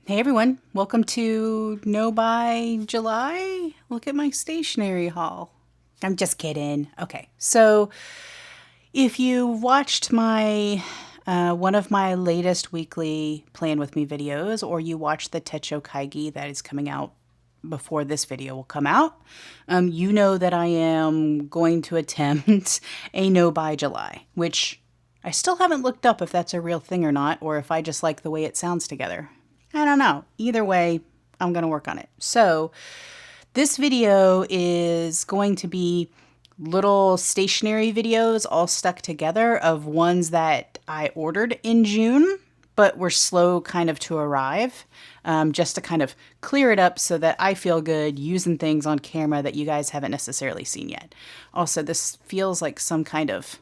Hey everyone, welcome to No by July. Look at my stationery haul. I'm just kidding. Okay, so if you watched my one of my latest weekly Plan With Me videos, or you watched the Techo Kaigi that is coming out before this video will come out, you know that I am going to attempt a No by July, which I still haven't looked up if that's a real thing or not, or if I just like the way it sounds together. I don't know. Either way, I'm going to work on it. So this video is going to be little stationery videos all stuck together of ones that I ordered in June, but were slow kind of to arrive, just to kind of clear it up so that I feel good using things on camera that you guys haven't necessarily seen yet. Also, this feels like some kind of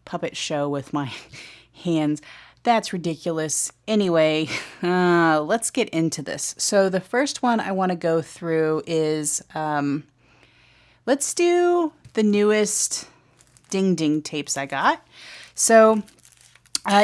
puppet show with my hands. That's ridiculous. Anyway, let's get into this. So the first one I want to go through is, let's do the newest Ding Ding tapes I got. So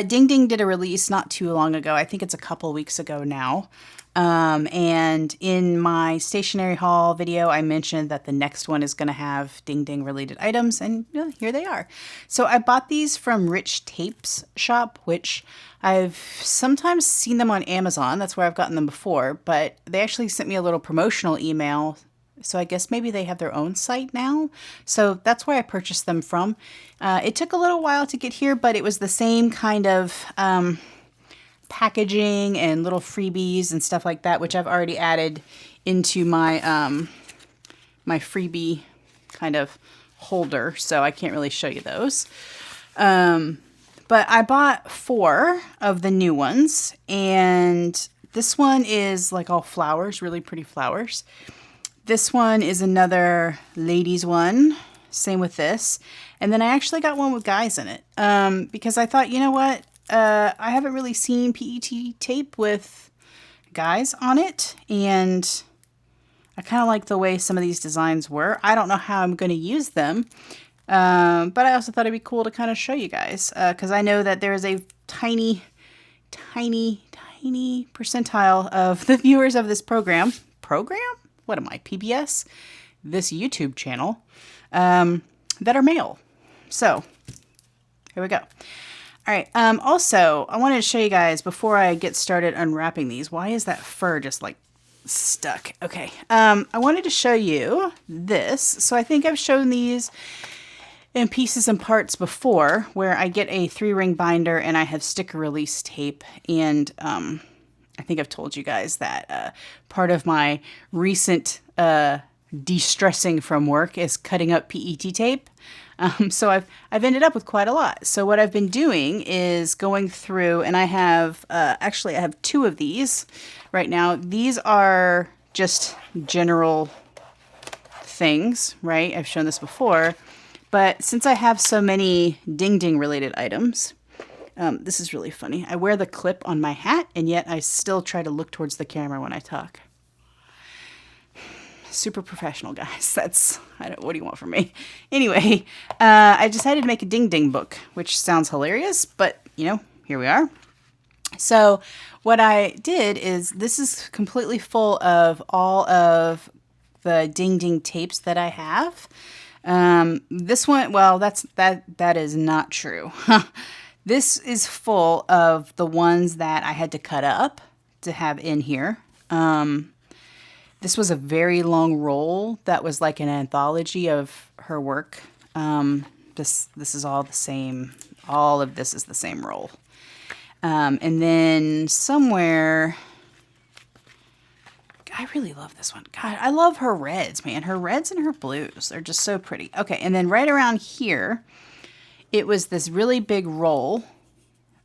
Ding Ding did a release not too long ago. I think it's a couple weeks ago now. And in my stationery haul video, I mentioned that the next one is going to have Ding Ding related items, and here they are. So I bought these from Rich Tapes shop, which I've sometimes seen them on Amazon. That's where I've gotten them before, but they actually sent me a little promotional email. So I guess maybe they have their own site now. So that's where I purchased them from. It took a little while to get here, but it was the same kind of packaging and little freebies and stuff like that, which I've already added into my my freebie kind of holder, so I can't really show you those. But I bought 4 of the new ones, and this one is like all flowers, really pretty flowers. This one is another ladies one, same with this. And then I actually got one with guys in it, because I thought, you know what? I haven't really seen PET tape with guys on it, and I kind of like the way some of these designs were. I don't know how I'm going to use them, but I also thought it'd be cool to kind of show you guys, because I know that there is a tiny percentile of the viewers of this program? What am I, PBS? This YouTube channel, that are male. So, here we go. All right, also, I wanted to show you guys, before I get started unwrapping these, why is that fur just, like, stuck? Okay, I wanted to show you this. So I think I've shown these in pieces and parts before, where I get a 3-ring binder and I have sticker release tape, and I think I've told you guys that part of my recent de-stressing from work is cutting up PET tape. So I've ended up with quite a lot. So what I've been doing is going through, and I have, actually I have 2 of these right now. These are just general things, right? I've shown this before, but since I have so many Ding Ding related items, this is really funny. I wear the clip on my hat, and yet I still try to look towards the camera when I talk. Super professional, guys. What do you want from me? Anyway, I decided to make a Ding Ding book, which sounds hilarious, but, here we are. So what I did is, this is completely full of all of the Ding Ding tapes that I have. This one, well, that is not true. This is full of the ones that I had to cut up to have in here. This was a very long roll that was like an anthology of her work. This is all the same. All of this is the same roll. And then somewhere, I really love this one. God, I love her reds, man. Her reds and her blues. They're just so pretty. Okay, and then right around here, it was this really big roll.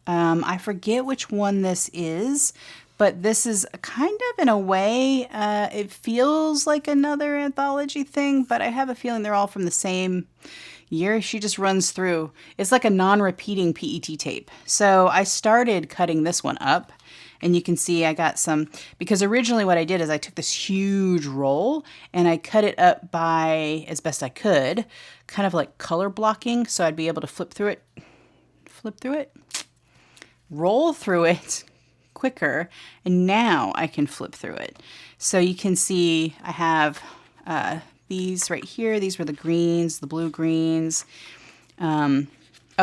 I forget which one this is, but this is kind of, in a way, it feels like another anthology thing, but I have a feeling they're all from the same year. She just runs through. It's like a non-repeating PET tape. So I started cutting this one up, and you can see I got some, because originally what I did is I took this huge roll and I cut it up by, as best I could, kind of like color blocking, so I'd be able to flip through it, roll through it quicker, and now I can flip through it. So you can see I have these right here. These were the greens, the blue greens. Oh,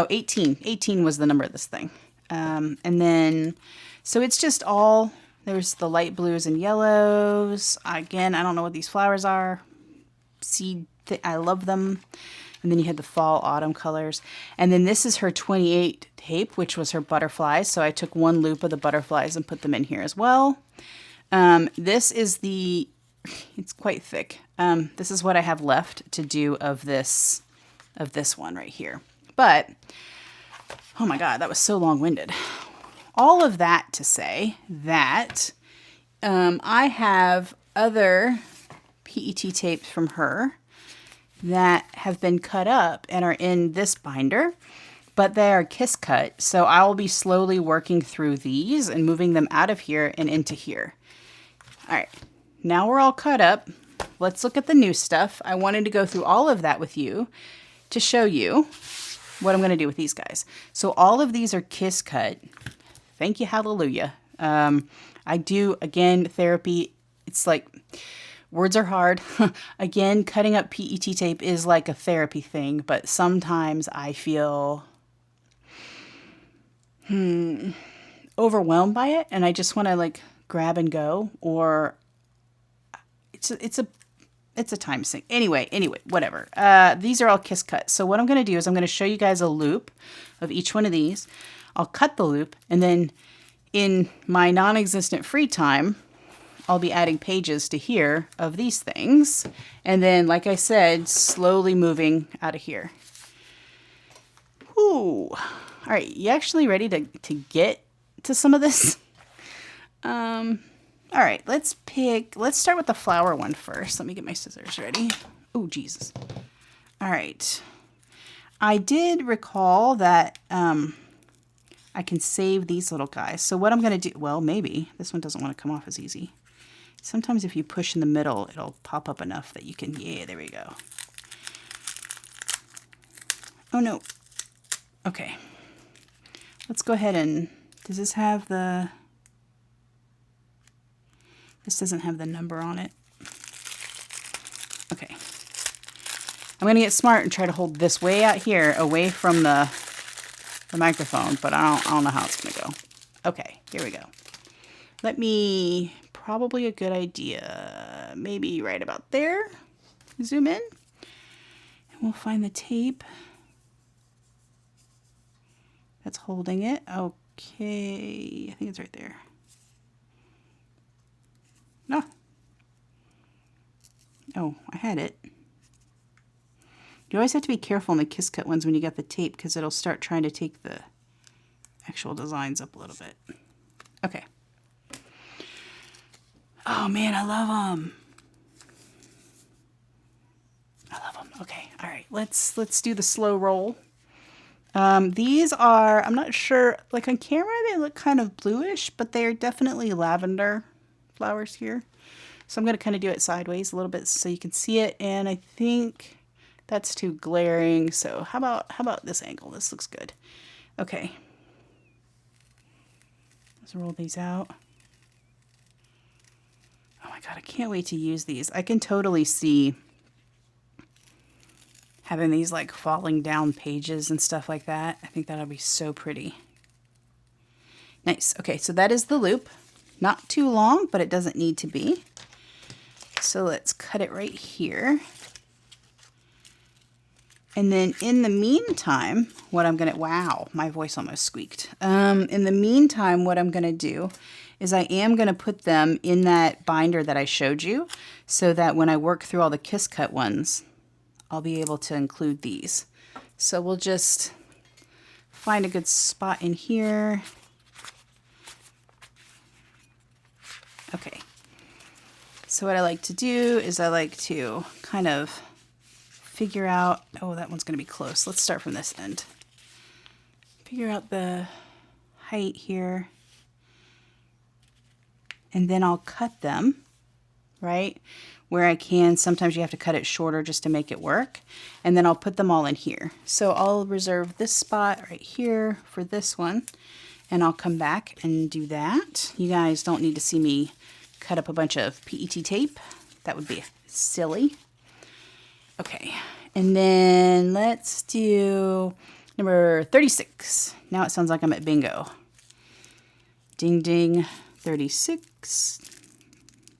18. 18 was the number of this thing. And then, so it's just all, there's the light blues and yellows. Again, I don't know what these flowers are. I love them. And then you had the fall, autumn colors. And then this is her 28 tape, which was her butterflies. So I took one loop of the butterflies and put them in here as well. This is it's quite thick. This is what I have left to do of this one right here. But, oh my God, that was so long-winded. All of that to say that I have other PET tapes from her that have been cut up and are in this binder, but they are kiss cut. So I will be slowly working through these and moving them out of here and into here. All right, now we're all cut up. Let's look at the new stuff. I wanted to go through all of that with you to show you what I'm going to do with these guys. So all of these are kiss cut. Thank you, hallelujah. I do, again, therapy. It's like, words are hard. Again, cutting up PET tape is like a therapy thing, but sometimes I feel overwhelmed by it, and I just want to like grab and go, or it's a time sink. Anyway, whatever. These are all kiss cut. So what I'm going to do is I'm going to show you guys a loop of each one of these. I'll cut the loop, and then in my non-existent free time, I'll be adding pages to here of these things. And then, like I said, slowly moving out of here. Ooh. All right, you actually ready to get to some of this? All right, let's start with the flower one first. Let me get my scissors ready. Oh, Jesus. All right. I did recall that I can save these little guys. So what I'm going to do, well, maybe. This one doesn't want to come off as easy. Sometimes if you push in the middle, it'll pop up enough that you can, yeah, there we go. Oh, no. Okay. Let's go ahead and, does this have the... This doesn't have the number on it. Okay. I'm going to get smart and try to hold this way out here, away from the microphone, but I don't know how it's going to go. Okay, here we go. Probably a good idea, maybe right about there. Zoom in, and we'll find the tape that's holding it. Okay, I think it's right there. No. Oh, I had it. You always have to be careful in the kiss cut ones when you get the tape, because it'll start trying to take the actual designs up a little bit. Okay. Oh man, I love them. I love them. Okay, all right. Let's do the slow roll. These are, I'm not sure, like on camera they look kind of bluish, but they are definitely lavender flowers here. So I'm going to kind of do it sideways a little bit so you can see it, and I think that's too glaring. So how about this angle? This looks good. Okay. Let's roll these out. Oh my God, I can't wait to use these. I can totally see having these like falling down pages and stuff like that. I think that'll be so pretty. Nice. Okay, so that is the loop. Not too long, but it doesn't need to be. So let's cut it right here. And then in the meantime, what I'm going to, wow, my voice almost squeaked. In the meantime, what I'm going to do is I am going to put them in that binder that I showed you, so that when I work through all the kiss cut ones, I'll be able to include these. So we'll just find a good spot in here. Okay. So what I like to do is I like to kind of figure out, oh, that one's going to be close. Let's start from this end. Figure out the height here. And then I'll cut them, right, where I can. Sometimes you have to cut it shorter just to make it work. And then I'll put them all in here. So I'll reserve this spot right here for this one. and I'll come back and do that. You guys don't need to see me cut up a bunch of PET tape. That would be silly. Okay, and then let's do number 36. Now it sounds like I'm at bingo. Ding, ding, 36.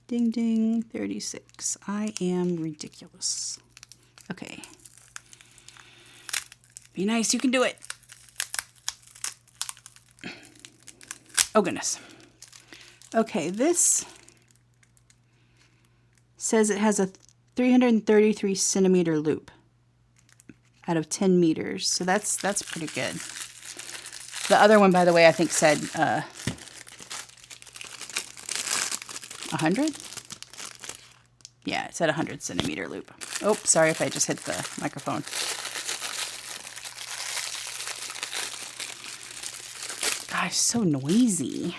Ding, ding, 36. I am ridiculous. Okay. Be nice, you can do it. Oh, goodness. Okay, this says it has a 333 centimeter loop out of 10 meters. So that's pretty good. The other one, by the way, I think said 100? Yeah, it said 100 centimeter loop. Oh, sorry if I just hit the microphone. Gosh, so noisy.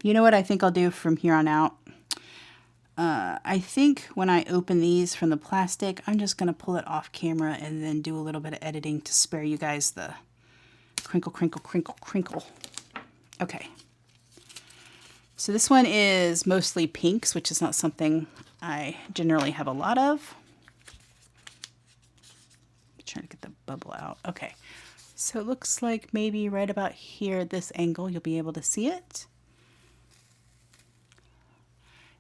You know what I think I'll do from here on out? I think when I open these from the plastic, I'm just going to pull it off camera and then do a little bit of editing to spare you guys the crinkle, crinkle, crinkle, crinkle. Okay. So this one is mostly pinks, which is not something I generally have a lot of. I'm trying to get the bubble out. Okay. So it looks like maybe right about here at this angle, you'll be able to see it.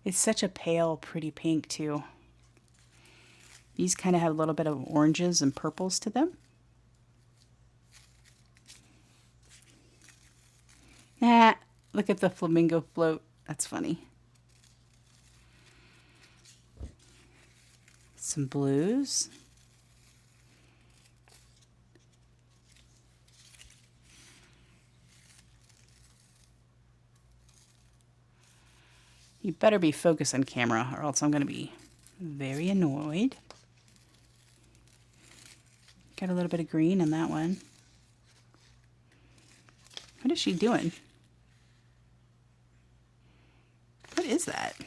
It's such a pale, pretty pink, too. These kind of have a little bit of oranges and purples to them. Ah, look at the flamingo float. That's funny. Some blues. You better be focused on camera or else I'm going to be very annoyed. Got a little bit of green in that one. What is she doing? What is that?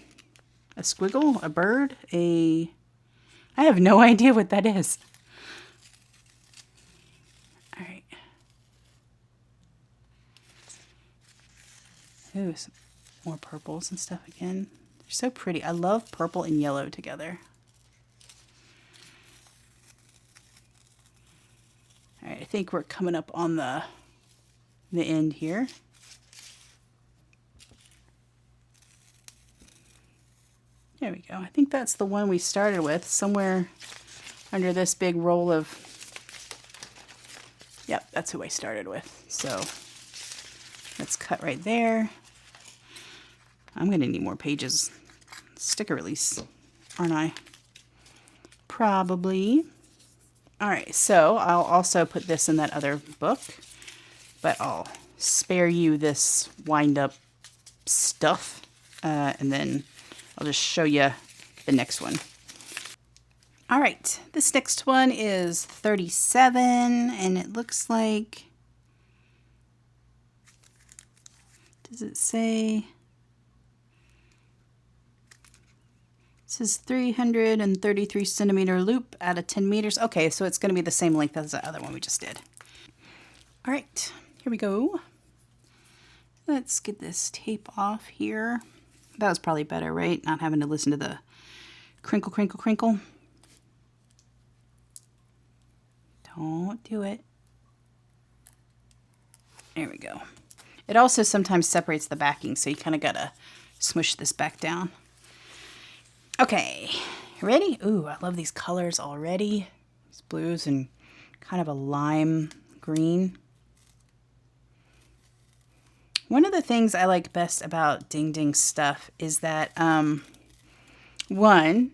A squiggle? A bird? I have no idea what that is. All right. Ooh, some more purples and stuff again. They're so pretty. I love purple and yellow together. All right, I think we're coming up on the end here. There we go. I think that's the one we started with, somewhere under this big roll of, yep, that's who I started with. So let's cut right there. I'm going to need more pages. Sticker release, aren't I? Probably. All right, so I'll also put this in that other book, but I'll spare you this wind-up stuff, and then I'll just show you the next one. All right, this next one is 37, and it looks like, does it say? This is 333 centimeter loop out of 10 meters. Okay, so it's going to be the same length as the other one we just did. All right, here we go. Let's get this tape off here. That was probably better, right? Not having to listen to the crinkle, crinkle, crinkle. Don't do it. There we go. It also sometimes separates the backing, so you kind of got to smush this back down. Okay, ready? Ooh, I love these colors already. These blues and kind of a lime green. One of the things I like best about Ding Ding stuff is that, one,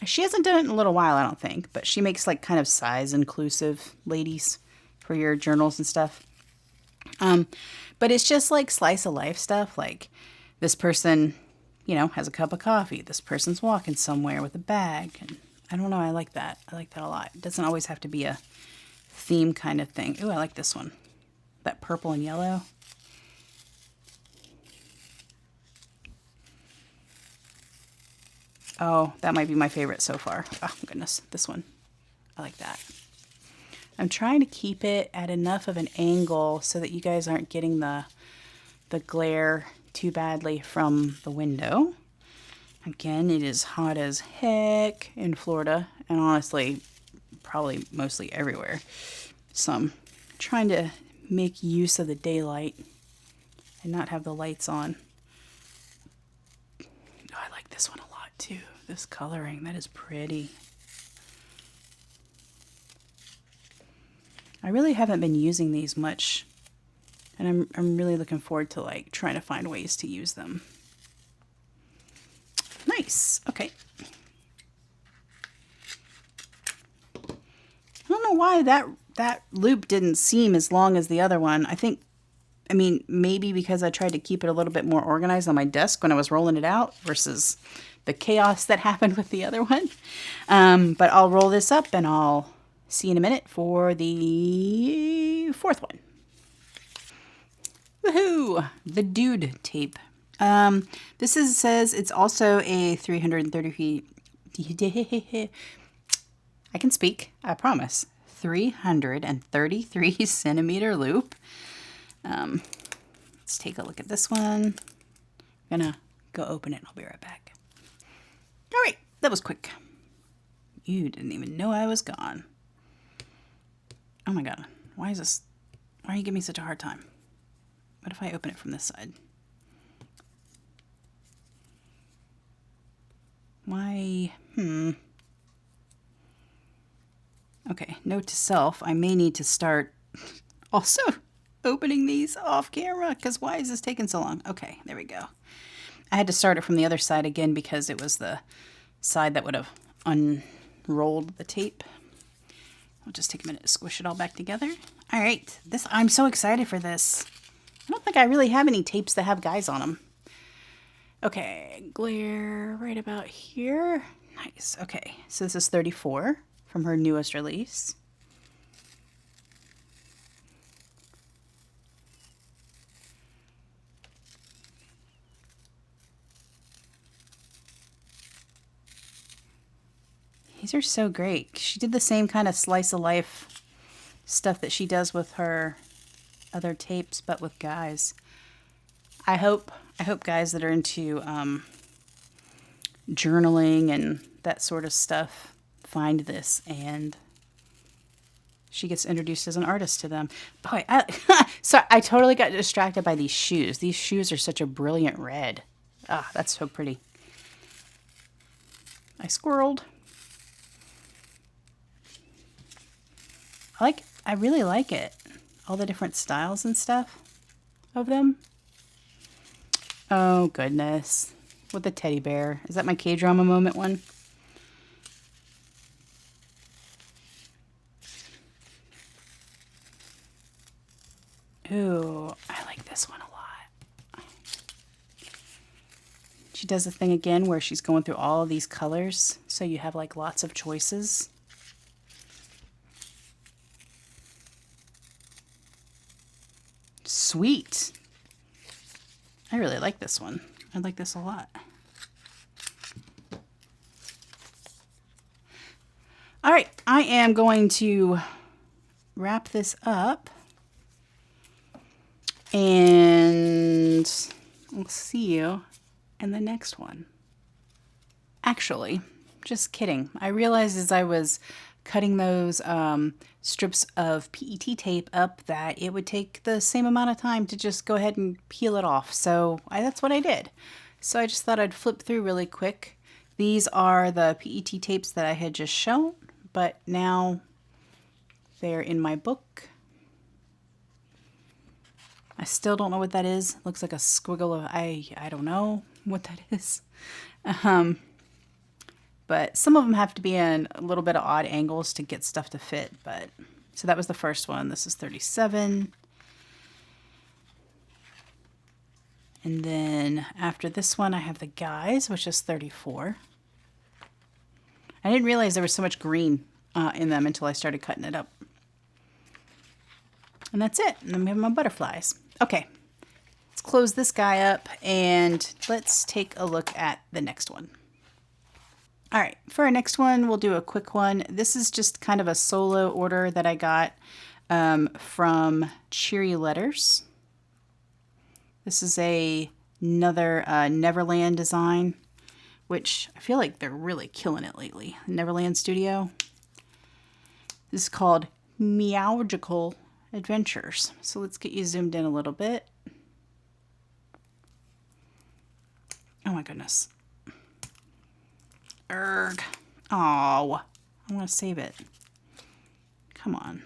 she hasn't done it in a little while, I don't think, but she makes like kind of size inclusive ladies for your journals and stuff. But it's just like slice of life stuff, like this person, you know, has a cup of coffee. This person's walking somewhere with a bag. And I don't know, I like that. I like that a lot. It doesn't always have to be a theme kind of thing. Ooh, I like this one. That purple and yellow. Oh, that might be my favorite so far. Oh, goodness. This one. I like that. I'm trying to keep it at enough of an angle so that you guys aren't getting the glare too badly from the window. Again, it is hot as heck in Florida, and honestly, probably mostly everywhere. So I'm trying to make use of the daylight and not have the lights on. Oh, I like this one a lot too. This coloring, that is pretty. I really haven't been using these much, and I'm really looking forward to like trying to find ways to use them. Nice. Okay. I don't know why that loop didn't seem as long as the other one. I mean, maybe because I tried to keep it a little bit more organized on my desk when I was rolling it out versus the chaos that happened with the other one. But I'll roll this up and I'll see you in a minute for the fourth one. Woohoo! The Dude tape. Says it's also a 330 feet. I can speak, I promise. 333 centimeter loop. Let's take a look at this one. I'm gonna go open it and I'll be right back. All right, that was quick. You didn't even know I was gone. Oh my God, why are you giving me such a hard time? What if I open it from this side? Why? Okay, note to self, I may need to start also opening these off camera, because why is this taking so long? Okay, there we go. I had to start it from the other side again because it was the side that would have unrolled the tape. I'll just take a minute to squish it all back together. All right, I'm so excited for this. I don't think I really have any tapes that have guys on them. Okay, glare right about here. Nice. Okay, so this is 34 from her newest release. These are so great. She did the same kind of slice of life stuff that she does with her other tapes, but with guys. I hope guys that are into journaling and that sort of stuff find this, and she gets introduced as an artist to them. Boy, so I totally got distracted by these shoes. These shoes are such a brilliant red. Ah, that's so pretty. I squirreled. I really like it. All the different styles and stuff of them. Oh, goodness. With the teddy bear. Is that my K-drama moment one? Ooh, I like this one a lot. She does a thing again where she's going through all of these colors, so you have like lots of choices. Sweet. I really like this one. I like this a lot. All right, I am going to wrap this up and we'll see you in the next one. Actually, just kidding. I realized as I was cutting those strips of PET tape up that it would take the same amount of time to just go ahead and peel it off. So that's what I did. So I just thought I'd flip through really quick. These are the PET tapes that I had just shown, but now they're in my book. I still don't know what that is. Looks like a squiggle of, I don't know what that is. But some of them have to be in a little bit of odd angles to get stuff to fit. But so that was the first one. This is 37. And then after this one, I have the guys, which is 34. I didn't realize there was so much green in them until I started cutting it up. And that's it. And then we have my butterflies. Okay, let's close this guy up and let's take a look at the next one. All right, for our next one, we'll do a quick one. This is just kind of a solo order that I got from CheeryLetters. This is another Neverland design, which I feel like they're really killing it lately. Neverland Studio. This is called Meowgical Adventures. So let's get you zoomed in a little bit. Oh my goodness. Erg. Oh, I want to save it. Come on.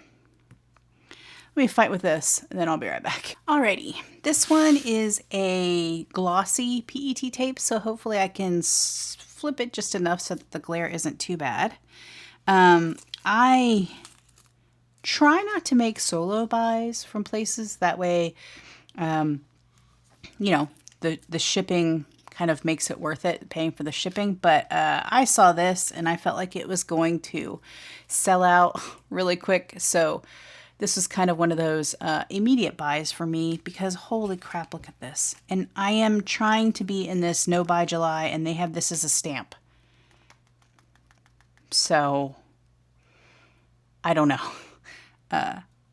Let me fight with this, and then I'll be right back. Alrighty, this one is a glossy PET tape, so hopefully I can flip it just enough so that the glare isn't too bad. I try not to make solo buys from places. That way, you know, the shipping kind of makes it worth it, paying for the shipping. But I saw this and I felt like it was going to sell out really quick. So this was kind of one of those immediate buys for me because holy crap, look at this. And I am trying to be in this No Buy July and they have this as a stamp. So I don't know.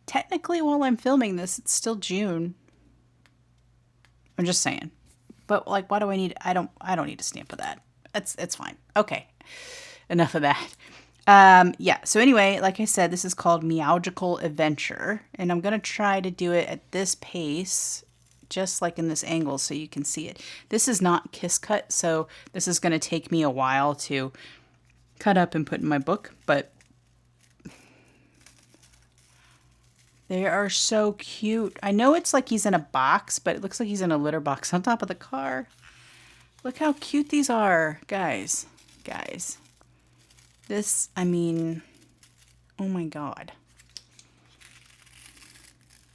Technically, while I'm filming this, it's still June. I'm just saying. But like, why do I need? I don't need a stamp of that. It's fine. Okay, enough of that. Yeah. So anyway, like I said, this is called Meowgical Adventure, and I'm gonna try to do it at this pace, just like in this angle, so you can see it. This is not kiss cut, so this is gonna take me a while to cut up and put in my book, but they are so cute. I know it's like he's in a box, but it looks like he's in a litter box on top of the car. Look how cute these are, guys. Guys. This, I mean, oh my God.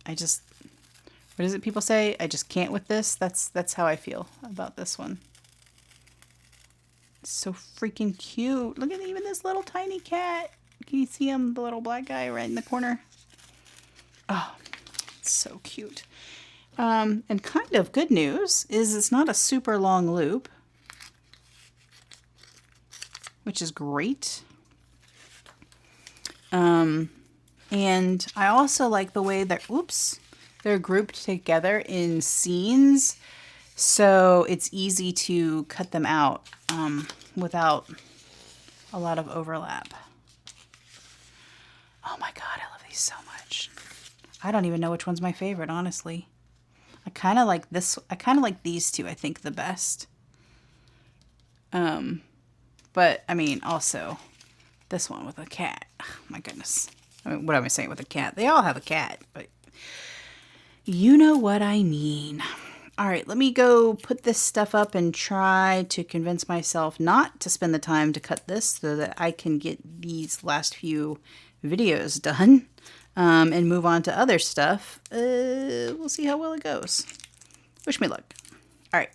I just, what is it people say? I just can't with this. That's how I feel about this one. It's so freaking cute. Look at even this little tiny cat. Can you see him? The little black guy right in the corner. Oh, it's so cute. And kind of good news is it's not a super long loop, which is great. And I also like the way that, they're grouped together in scenes. So it's easy to cut them out without a lot of overlap. Oh my God, I love these so much. I don't even know which one's my favorite, honestly. I kind of like this. I kind of like these two, I think, the best. But, I mean, also, this one with a cat. Oh, my goodness. I mean, what am I saying with a cat? They all have a cat, but you know what I mean. All right, let me go put this stuff up and try to convince myself not to spend the time to cut this so that I can get these last few videos done. And move on to other stuff. We'll see how well it goes. Wish me luck. All right,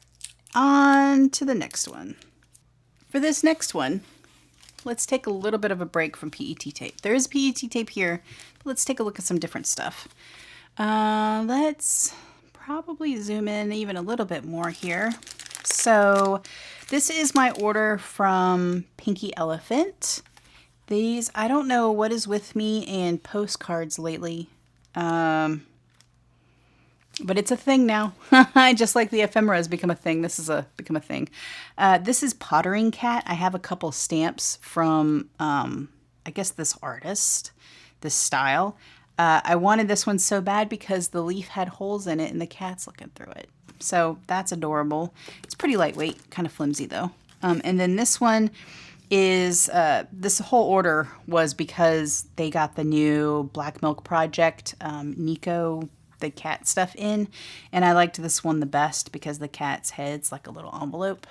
on to the next one. For this next one, let's take a little bit of a break from PET tape. There is PET tape here, but let's take a look at some different stuff. Let's probably zoom in even a little bit more here. So this is my order from Pinky Elephant. These, I don't know what is with me and postcards lately, but it's a thing now. Just like the ephemera has become a thing, this has become a thing. This is Pottering Cat. I have a couple stamps from, I guess, this artist, this style. I wanted this one so bad because the leaf had holes in it and the cat's looking through it. So that's adorable. It's pretty lightweight, kind of flimsy though. And then this one is this whole order was because they got the new Black Milk Project Nico the cat stuff in, and I liked this one the best because the cat's head's like a little envelope.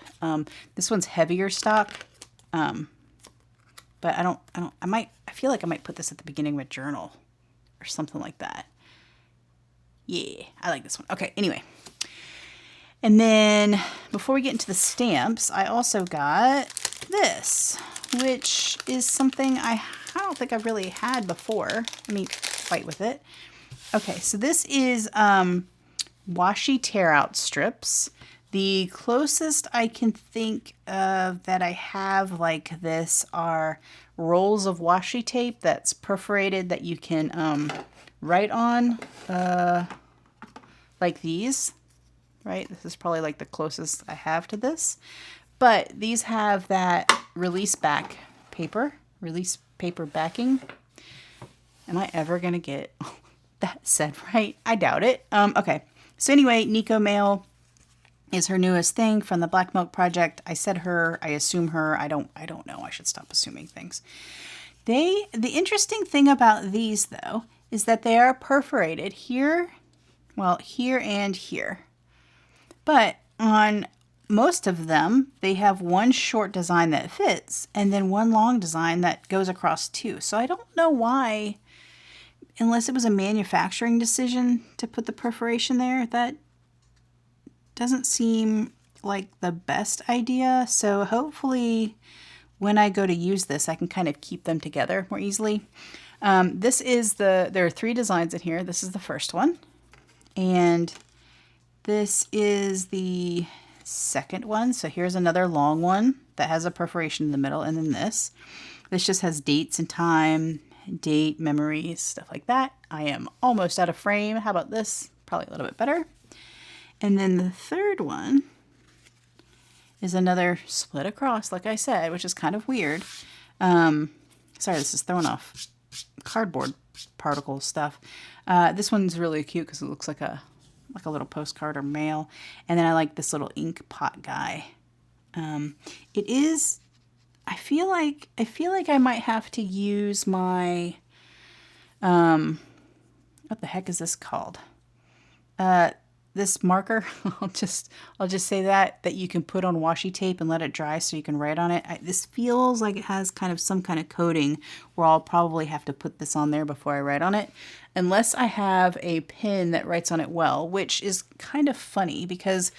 This one's heavier stock, but I feel like I might put this at the beginning of a journal or something like that. Yeah, I like this one. Okay, anyway. And then before we get into the stamps, I also got this, which is something I don't think I've really had before. Let me fight with it. Okay, so this is washi tear out strips. The closest I can think of that I have like this are rolls of washi tape that's perforated that you can write on, like these, right? This is probably like the closest I have to this. But these have that release paper backing. Am I ever going to get that said right? I doubt it. Okay. So anyway, Nico Mail is her newest thing from the Black Milk Project. I said her, I assume her. I don't know. I should stop assuming things. The interesting thing about these though is that they are perforated here, well, here and here. But on most of them, they have one short design that fits and then one long design that goes across two. So I don't know why, unless it was a manufacturing decision to put the perforation there, that doesn't seem like the best idea. So hopefully when I go to use this, I can kind of keep them together more easily. There are 3 designs in here. This is the first one. And this is the second one. So here's another long one that has a perforation in the middle. And then this just has dates and time, date, memories, stuff like that. I am almost out of frame. How about this? Probably a little bit better. And then the third one is another split across, like I said, which is kind of weird. Sorry, this is throwing off cardboard particle stuff. This one's really cute because it looks like a little postcard or mail. And then I like this little ink pot guy. It is, I feel like I might have to use my, what the heck is this called? This marker, I'll just say that you can put on washi tape and let it dry so you can write on it. This feels like it has kind of some kind of coating where I'll probably have to put this on there before I write on it, unless I have a pen that writes on it well, which is kind of funny because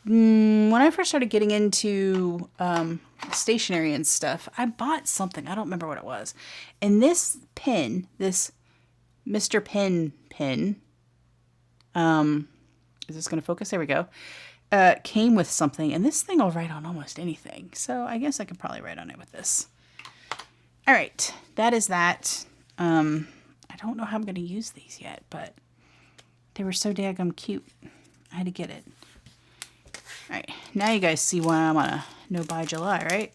when I first started getting into stationery and stuff, I bought something. I don't remember what it was. And this pen, this Mr. Pen pen, is this going to focus? There we go. Came with something, and this thing will write on almost anything. So I guess I could probably write on it with this. All right, that is that. I don't know how I'm going to use these yet, but they were so daggum cute. I had to get it. All right, now you guys see why I'm on a no buy July, right?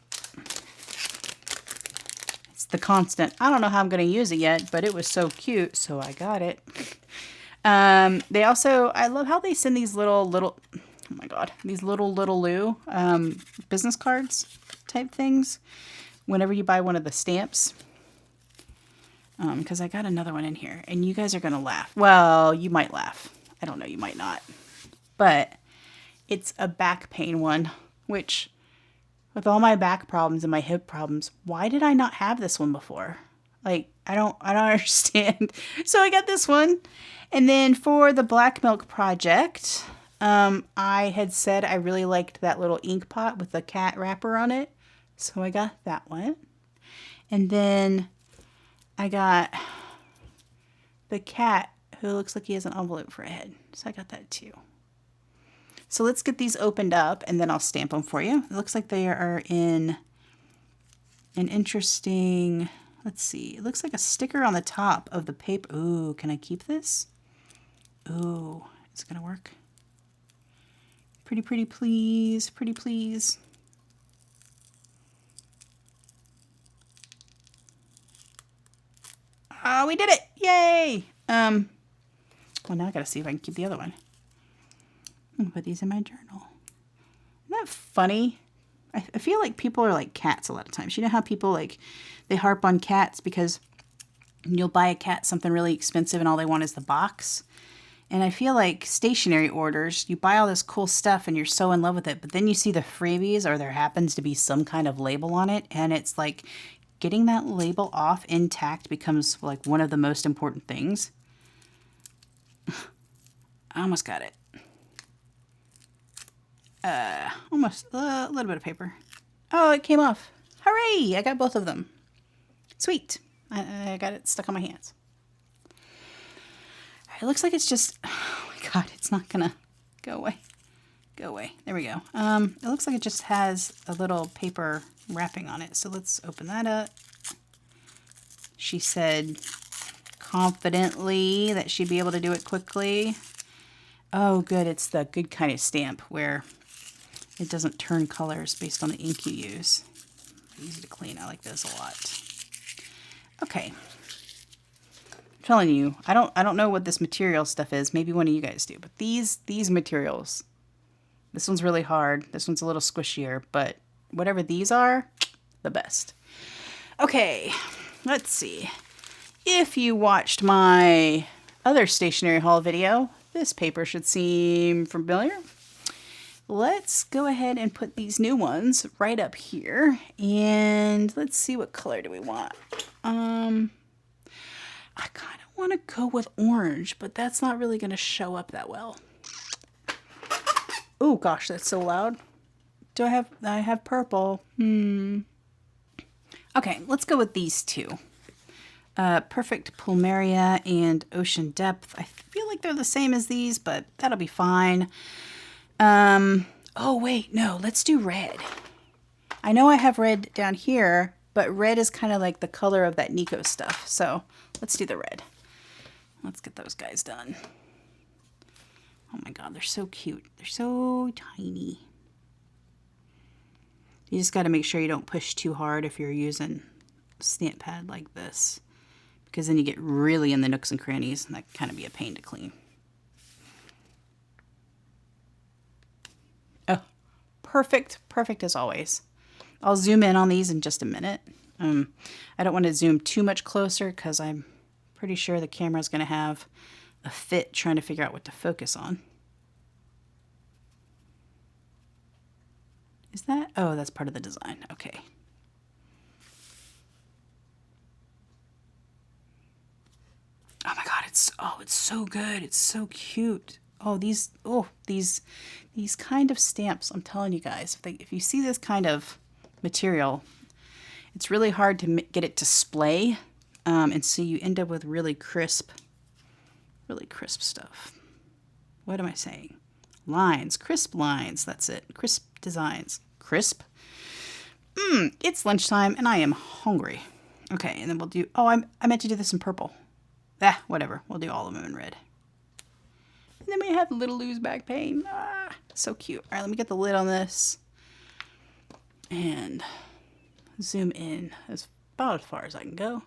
It's the constant. I don't know how I'm going to use it yet, but it was so cute, so I got it. They also, I love how they send these little, oh my God, these little Lou, business cards type things whenever you buy one of the stamps. Cause I got another one in here and you guys are going to laugh. Well, you might laugh. I don't know. You might not, but it's a back pain one, which with all my back problems and my hip problems, why did I not have this one before? Like, I don't understand. So I got this one. And then for the Black Milk Project, I had said I really liked that little ink pot with the cat wrapper on it. So I got that one. And then I got the cat who looks like he has an envelope for a head. So I got that too. So let's get these opened up and then I'll stamp them for you. It looks like they are in an interesting, let's see. It looks like a sticker on the top of the paper. Ooh, can I keep this? Ooh, it's gonna work. Pretty, pretty, please. Pretty, please. Oh, we did it! Yay! Well, now I gotta see if I can keep the other one. I'm gonna put these in my journal. Isn't that funny? I feel like people are like cats a lot of times. You know how people like, they harp on cats because you'll buy a cat something really expensive and all they want is the box. And I feel like stationery orders, you buy all this cool stuff and you're so in love with it, but then you see the freebies or there happens to be some kind of label on it. And it's like getting that label off intact becomes like one of the most important things. I almost got it. Almost a little bit of paper. Oh, it came off. Hooray! I got both of them. Sweet. I got it stuck on my hands. It looks like it's just, oh my God, it's not gonna go away. Go away. There we go. It looks like it just has a little paper wrapping on it. So let's open that up. She said confidently that she'd be able to do it quickly. Oh, good. It's the good kind of stamp where it doesn't turn colors based on the ink you use. Easy to clean. I like this a lot. Okay. I'm telling you, I don't know what this material stuff is. Maybe one of you guys do. But these materials, this one's really hard. This one's a little squishier, but whatever these are, the best. Okay, let's see. If you watched my other stationery haul video, this paper should seem familiar. Let's go ahead and put these new ones right up here. And let's see, what color do we want? I kind of want to go with orange, but that's not really going to show up that well. Oh gosh, that's so loud. I have purple. Okay, let's go with these two. Perfect Plumeria and Ocean Depth. I feel like they're the same as these, but that'll be fine. Oh wait, no, let's do red. I know I have red down here, but red is kind of like the color of that Nico stuff. So let's do the red. Let's get those guys done. Oh my God, they're so cute. They're so tiny. You just got to make sure you don't push too hard if you're using a stamp pad like this, because then you get really in the nooks and crannies, and that can kind of be a pain to clean. Oh, perfect. Perfect as always. I'll zoom in on these in just a minute. I don't want to zoom too much closer because I'm pretty sure the camera's going to have a fit trying to figure out what to focus on. Is that? Oh, that's part of the design. Okay. Oh my God, it's so good. It's so cute. Oh, these kind of stamps, I'm telling you guys, if you see this kind of material, it's really hard to get it to splay. And so you end up with really crisp stuff. What am I saying? Lines, crisp lines. That's it. Crisp designs. Crisp. It's lunchtime and I am hungry. Okay, and then we'll do, I meant to do this in purple. Whatever. We'll do all of them in red. And then we have Little Lou's back pain. So cute. All right, let me get the lid on this and zoom in about as far as I can go.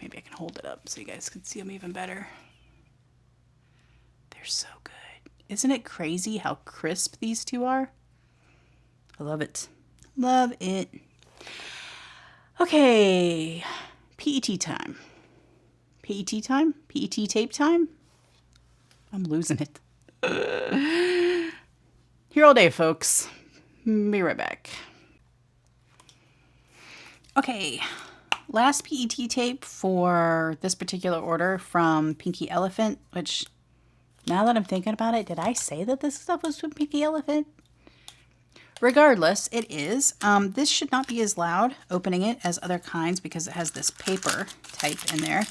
Maybe I can hold it up so you guys can see them even better. They're so good. Isn't it crazy how crisp these two are? I love it. Love it. Okay. PET time. PET time? PET tape time? I'm losing it. Here all day, folks. Be right back. Okay. Last PET tape for this particular order from Pinky Elephant, which now that I'm thinking about it, did I say that this stuff was from Pinky Elephant? Regardless, it is. This should not be as loud opening it as other kinds because it has this paper type in there.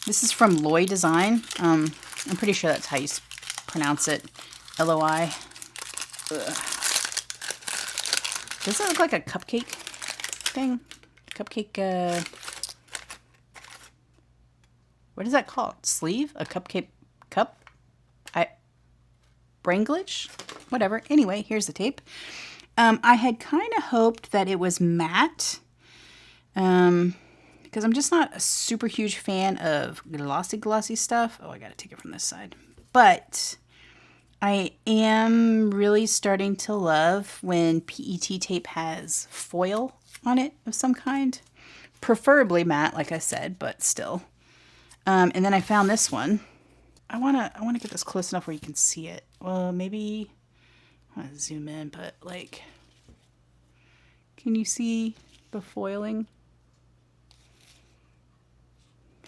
This is from Loy Design. I'm pretty sure that's how you pronounce it. L-O-I. Does it look like a cupcake thing? Cupcake, what is that called? Sleeve? A cupcake cup? Brain glitch? Whatever. Anyway, here's the tape. I had kind of hoped that it was matte, because I'm just not a super huge fan of glossy stuff. Oh, I gotta take it from this side. But I am really starting to love when PET tape has foil on it of some kind. Preferably matte, like I said, but still. And then I found this one. I wanna get this close enough where you can see it. Well, maybe I want to zoom in, but like, can you see the foiling?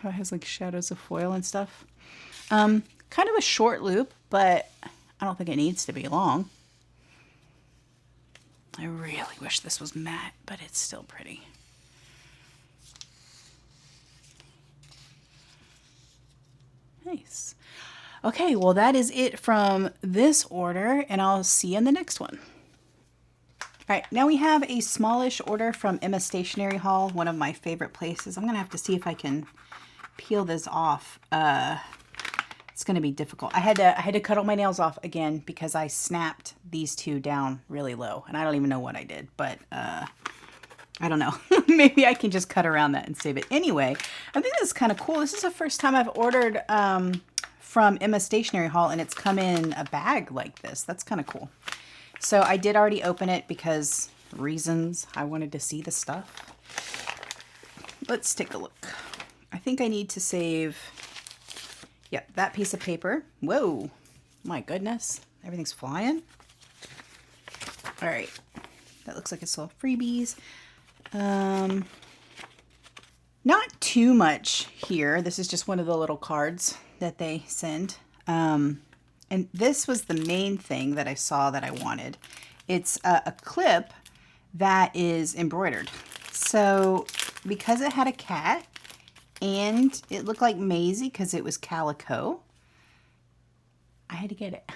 How it has like shadows of foil and stuff. Kind of a short loop, but I don't think it needs to be long. I really wish this was matte, but it's still pretty. Nice. Okay, well that is it from this order, and I'll see you in the next one. All right, now we have a smallish order from Emma Stationery Haul, one of my favorite places. I'm gonna have to see if I can peel this off. It's gonna be difficult. I had to cut all my nails off again because I snapped these two down really low, and I don't even know what I did, but I don't know. Maybe I can just cut around that and save it. Anyway, I think this is kind of cool. This is the first time I've ordered from Emma Stationery Haul, and it's come in a bag like this. That's kind of cool. So I did already open it because reasons. I wanted to see the stuff. Let's take a look. I think I need to save, yep, that piece of paper. Whoa, my goodness. Everything's flying. All right. That looks like it's all freebies. Not too much here. This is just one of the little cards that they send. And this was the main thing that I saw that I wanted. It's a clip that is embroidered. So because it had a cat and it looked like Maisie because it was calico, I had to get it.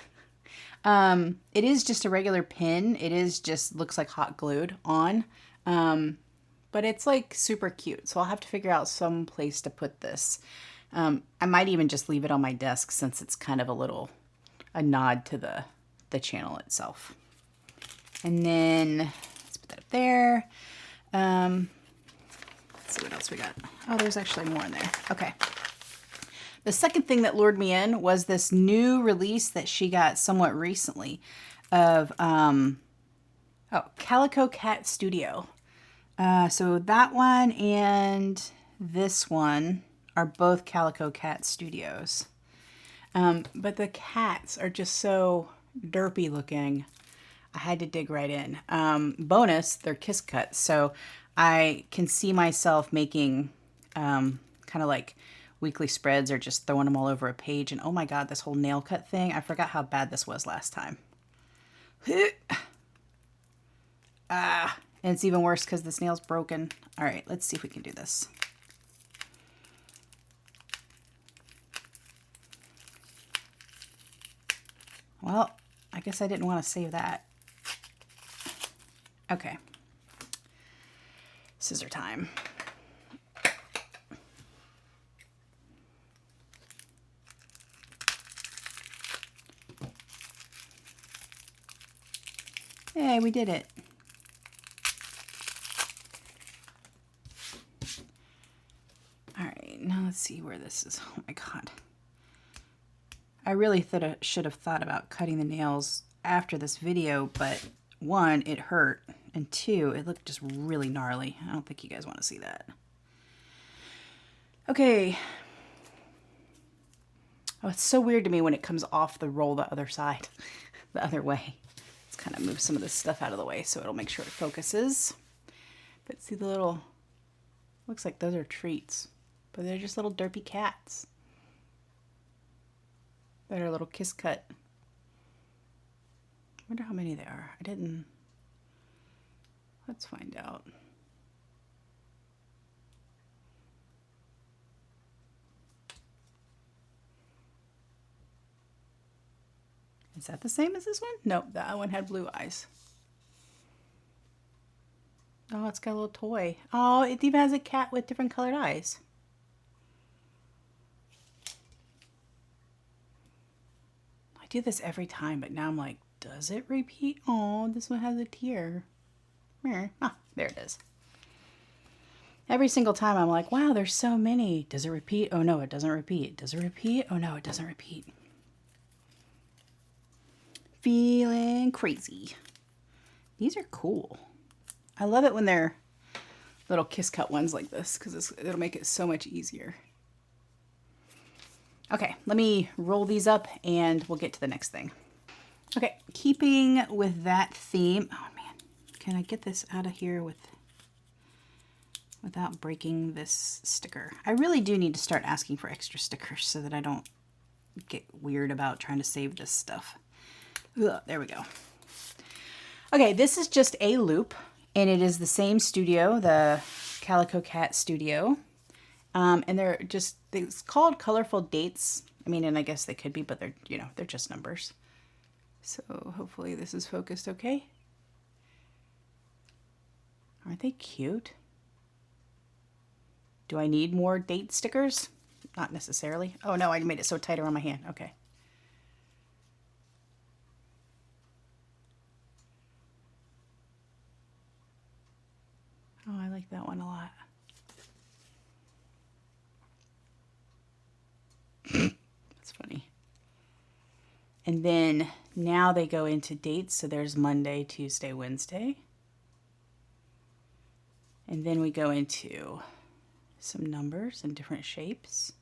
It is just a regular pin. It is just looks like hot glued on. But it's like super cute. So I'll have to figure out some place to put this. I might even just leave it on my desk since it's kind of a nod to the channel itself. And then let's put that up there. Let's see what else we got. Oh, there's actually more in there. Okay. The second thing that lured me in was this new release that she got somewhat recently of Calico Cat Studio. So that one and this one are both Calico Cat Studios. But the cats are just so derpy looking. I had to dig right in. Bonus, they're kiss cuts. So I can see myself making kind of like weekly spreads or just throwing them all over a page. And oh my God, this whole nail cut thing. I forgot how bad this was last time. And it's even worse because this nail's broken. All right, let's see if we can do this. Well, I guess I didn't want to save that. Okay. Scissor time. Hey, we did it. All right, now let's see where this is. Oh my God. I really should have thought about cutting the nails after this video, but one, it hurt, and two, it looked just really gnarly. I don't think you guys want to see that. Okay. Oh, it's so weird to me when it comes off the roll the other side, the other way. Let's kind of move some of this stuff out of the way so it'll make sure it focuses. But see the little, looks like those are treats, but they're just little derpy cats. That are a little kiss cut. Wonder how many there are. I didn't. Let's find out. Is that the same as this one? Nope, that one had blue eyes. Oh, it's got a little toy. Oh, it even has a cat with different colored eyes. I do this every time, but now I'm like, does it repeat? Oh, this one has a tear. Ah, there it is. Every single time I'm like, wow, there's so many. Does it repeat? Oh no, it doesn't repeat. Does it repeat? Oh no, it doesn't repeat. Feeling crazy. These are cool. I love it when they're little kiss cut ones like this because it'll make it so much easier. Okay, let me roll these up and we'll get to the next thing. Okay, keeping with that theme. Oh man, can I get this out of here without breaking this sticker? I really do need to start asking for extra stickers so that I don't get weird about trying to save this stuff. Ugh, there we go. Okay, this is just a loop and it is the same studio, the Calico Cat Studio. And they're just, it's called Colorful Dates. I mean, and I guess they could be, but they're, you know, they're just numbers. So hopefully this is focused okay. Aren't they cute? Do I need more date stickers? Not necessarily. Oh no, I made it so tight around my hand. Okay. Oh, I like that one a lot. That's funny. And then now they go into dates. So there's Monday, Tuesday, Wednesday. And then we go into some numbers and different shapes.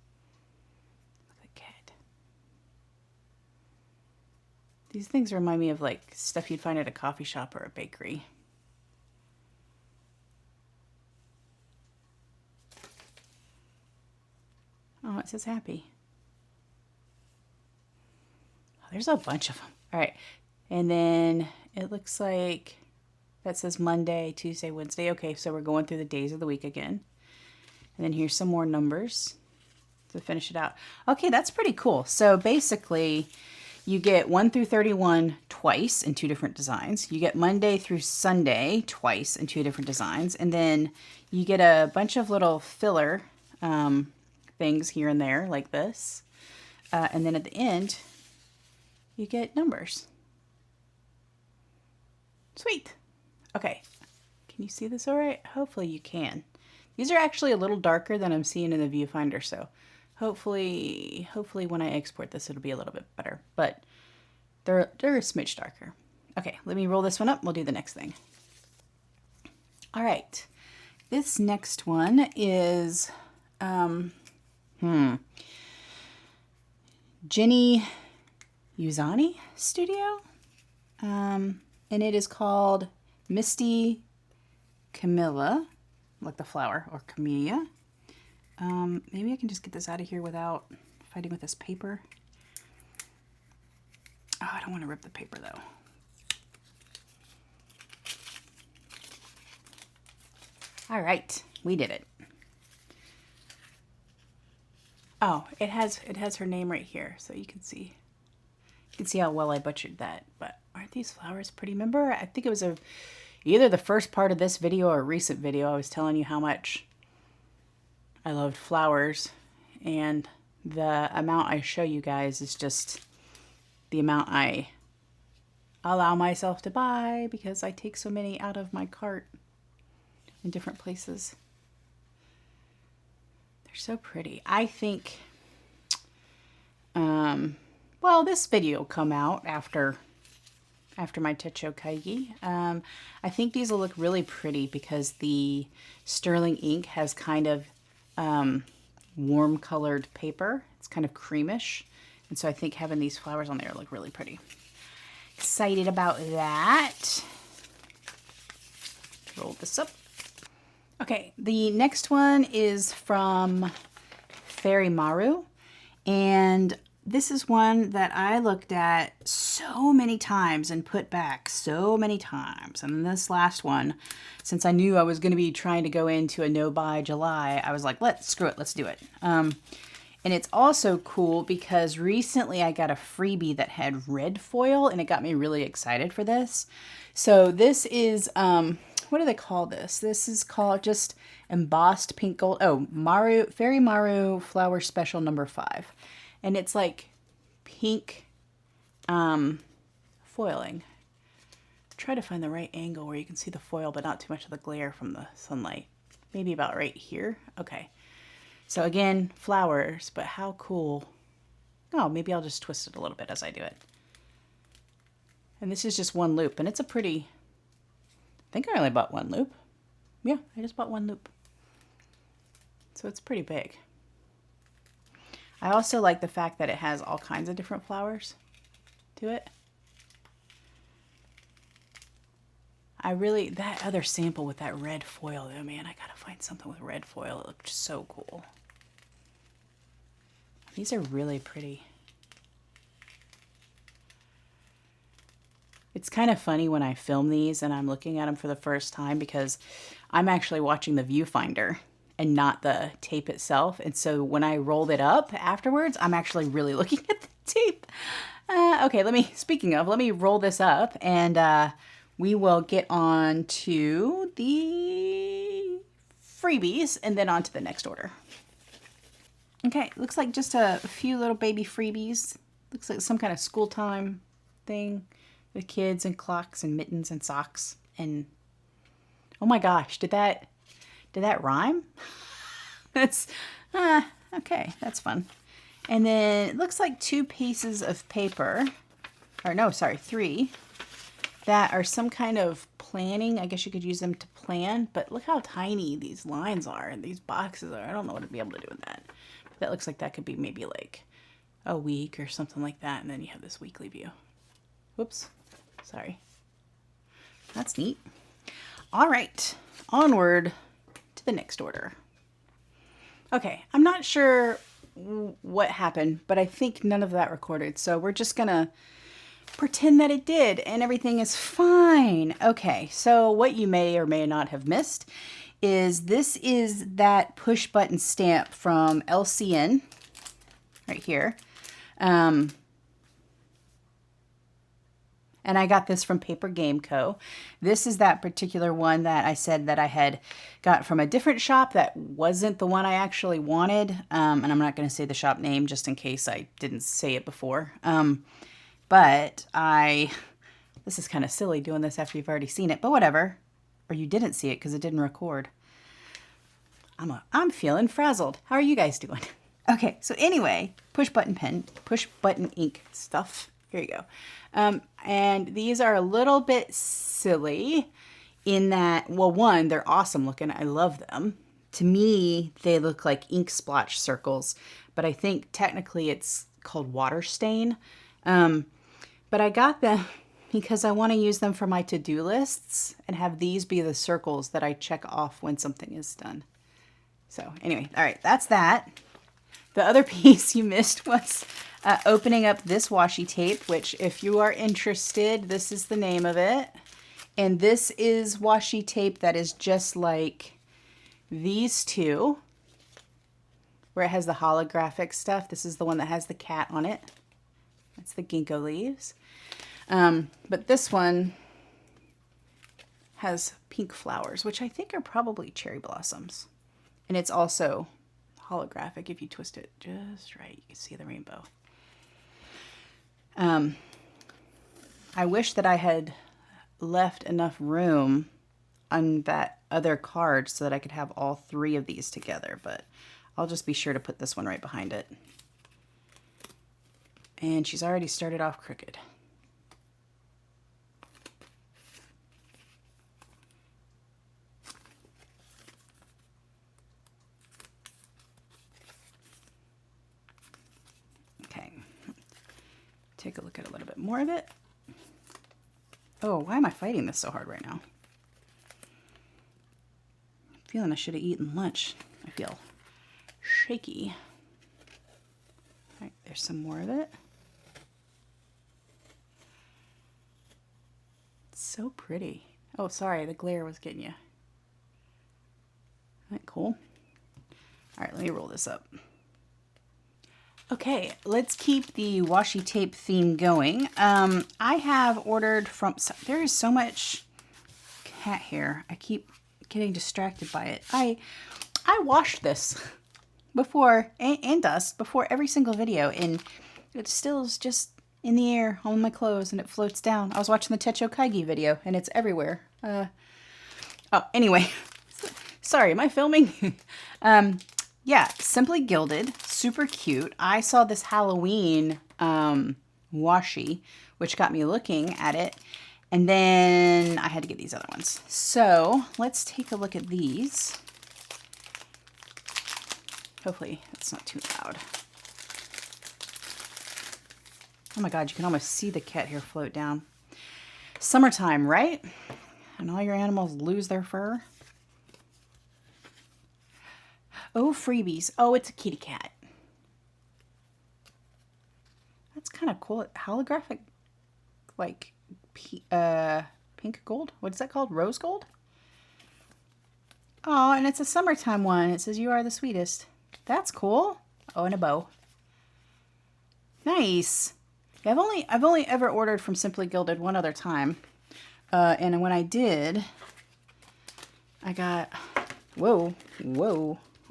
Look at the cat. These things remind me of like stuff you'd find at a coffee shop or a bakery. Oh, it says happy. Oh, there's a bunch of them. All right. And then it looks like that says Monday, Tuesday, Wednesday. Okay, so we're going through the days of the week again. And then here's some more numbers to finish it out. Okay, that's pretty cool. So basically, you get 1 through 31 twice in 2 different designs. You get Monday through Sunday twice in 2 different designs. And then you get a bunch of little filler things here and there like this. And then at the end, you get numbers. Sweet. Okay. Can you see this all right? Hopefully you can. These are actually a little darker than I'm seeing in the viewfinder, so hopefully when I export this, it'll be a little bit better. But they're a smidge darker. Okay, let me roll this one up. We'll do the next thing. All right. This next one is Jenny Uzani Studio. And it is called Misty Camilla, like the flower, or Camellia. Maybe I can just get this out of here without fighting with this paper. Oh, I don't want to rip the paper though. All right, we did it. Oh, it has her name right here, so you can see how well I butchered that. But aren't these flowers pretty? Remember, I think it was either the first part of this video or a recent video, I was telling you how much I loved flowers, and the amount I show you guys is just the amount I allow myself to buy because I take so many out of my cart in different places. They're so pretty. I think, well, this video will come out after my Techo Kaigi. I think these will look really pretty because the sterling ink has kind of warm colored paper. It's kind of creamish. And so I think having these flowers on there look really pretty. Excited about that. Roll this up. Okay, the next one is from Fairy Maru. And this is one that I looked at so many times and put back so many times. And this last one, since I knew I was going to be trying to go into a no buy July, I was like, screw it, let's do it. And it's also cool because recently I got a freebie that had red foil and it got me really excited for this. So this is, what do they call this? This is called just embossed pink gold. Oh, Fairy Maru Flower Special number 5. And it's like pink foiling. Try to find the right angle where you can see the foil, but not too much of the glare from the sunlight. Maybe about right here. Okay. So again, flowers, but how cool. Oh, maybe I'll just twist it a little bit as I do it. And this is just one loop, and it's a pretty, I think I only bought one loop. Yeah, I just bought one loop. So it's pretty big. I also like the fact that it has all kinds of different flowers to it. That other sample with that red foil though, man, I gotta find something with red foil. It looked so cool. These are really pretty. It's kind of funny when I film these and I'm looking at them for the first time because I'm actually watching the viewfinder and not the tape itself. And so when I rolled it up afterwards, I'm actually really looking at the tape. Okay, let me roll this up and we will get on to the freebies and then on to the next order. Okay, looks like just a few little baby freebies. Looks like some kind of school time thing with kids and clocks and mittens and socks. And oh my gosh, did that rhyme? That's okay, that's fun. And then it looks like 2 pieces of paper, or no, sorry, 3, that are some kind of planning. I guess you could use them to plan, but look how tiny these lines are and these boxes are. I don't know what I'd be able to do with that. But that looks like that could be maybe like a week or something like that. And then you have this weekly view. Whoops, sorry. That's neat. All right, onward to the next order. Okay, I'm not sure what happened, but I think none of that recorded. So we're just gonna pretend that it did and everything is fine. Okay, so what you may or may not have missed is this is that push button stamp from LCN right here. And I got this from Paper Game Co. This is that particular one that I said that I had got from a different shop that wasn't the one I actually wanted. And I'm not going to say the shop name just in case I didn't say it before. But this is kind of silly doing this after you've already seen it, but whatever. Or you didn't see it because it didn't record. I'm feeling frazzled. How are you guys doing? Okay, so anyway, push button pen, push button ink stuff. Here you go. And these are a little bit silly in that, well, one, they're awesome looking. I love them. To me, they look like ink splotch circles, but I think technically it's called water stain. But I got them because I want to use them for my to-do lists and have these be the circles that I check off when something is done. So anyway, all right, that's that. The other piece you missed was opening up this washi tape, which if you are interested, this is the name of it. And this is washi tape that is just like these two, where it has the holographic stuff. This is the one that has the cat on it. That's the ginkgo leaves. But this one has pink flowers, which I think are probably cherry blossoms. And it's also holographic. If you twist it just right, you can see the rainbow. I wish that I had left enough room on that other card so that I could have all 3 of these together, but I'll just be sure to put this one right behind it. And she's already started off crooked. Take a look at a little bit more of it. Oh, why am I fighting this so hard right now? I'm feeling I should have eaten lunch. I feel shaky. All right, there's some more of it. It's so pretty. Oh, sorry, the glare was getting you. Isn't that cool? All right, let me roll this up. Okay, let's keep the washi tape theme going. I have ordered from, there is so much cat hair. I keep getting distracted by it. I washed this before, and dust, before every single video, and it still is just in the air on my clothes and it floats down. I was watching the Techo Kaigi video and it's everywhere. Oh, anyway, sorry, am I filming? Yeah, Simply Gilded, super cute. I saw this Halloween washi, which got me looking at it, and then I had to get these other ones. So let's take a look at these. Hopefully it's not too loud. Oh my God, you can almost see the cat hair float down. Summertime, right? And all your animals lose their fur. Oh, freebies. Oh, it's a kitty cat. That's kind of cool. Holographic, like, pink gold? What is that called? Rose gold? Oh, and it's a summertime one. It says, "You are the sweetest." That's cool. Oh, and a bow. Nice. Yeah, I've only ever ordered from Simply Gilded one other time. And when I did, I got, whoa,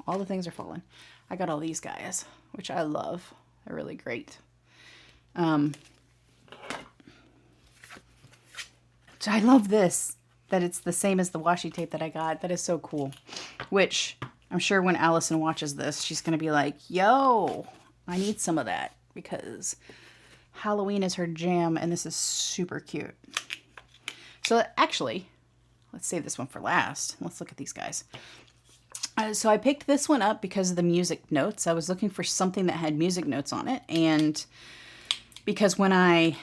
all the things are falling. I got all these guys, which I love. They're really great. So I love this, that it's the same as the washi tape that I got. That is so cool. Which I'm sure when Allison watches this, she's going to be like, yo, I need some of that because Halloween is her jam and this is super cute. So actually, let's save this one for last. Let's look at these guys. So I picked this one up because of the music notes. I was looking for something that had music notes on it. And because when I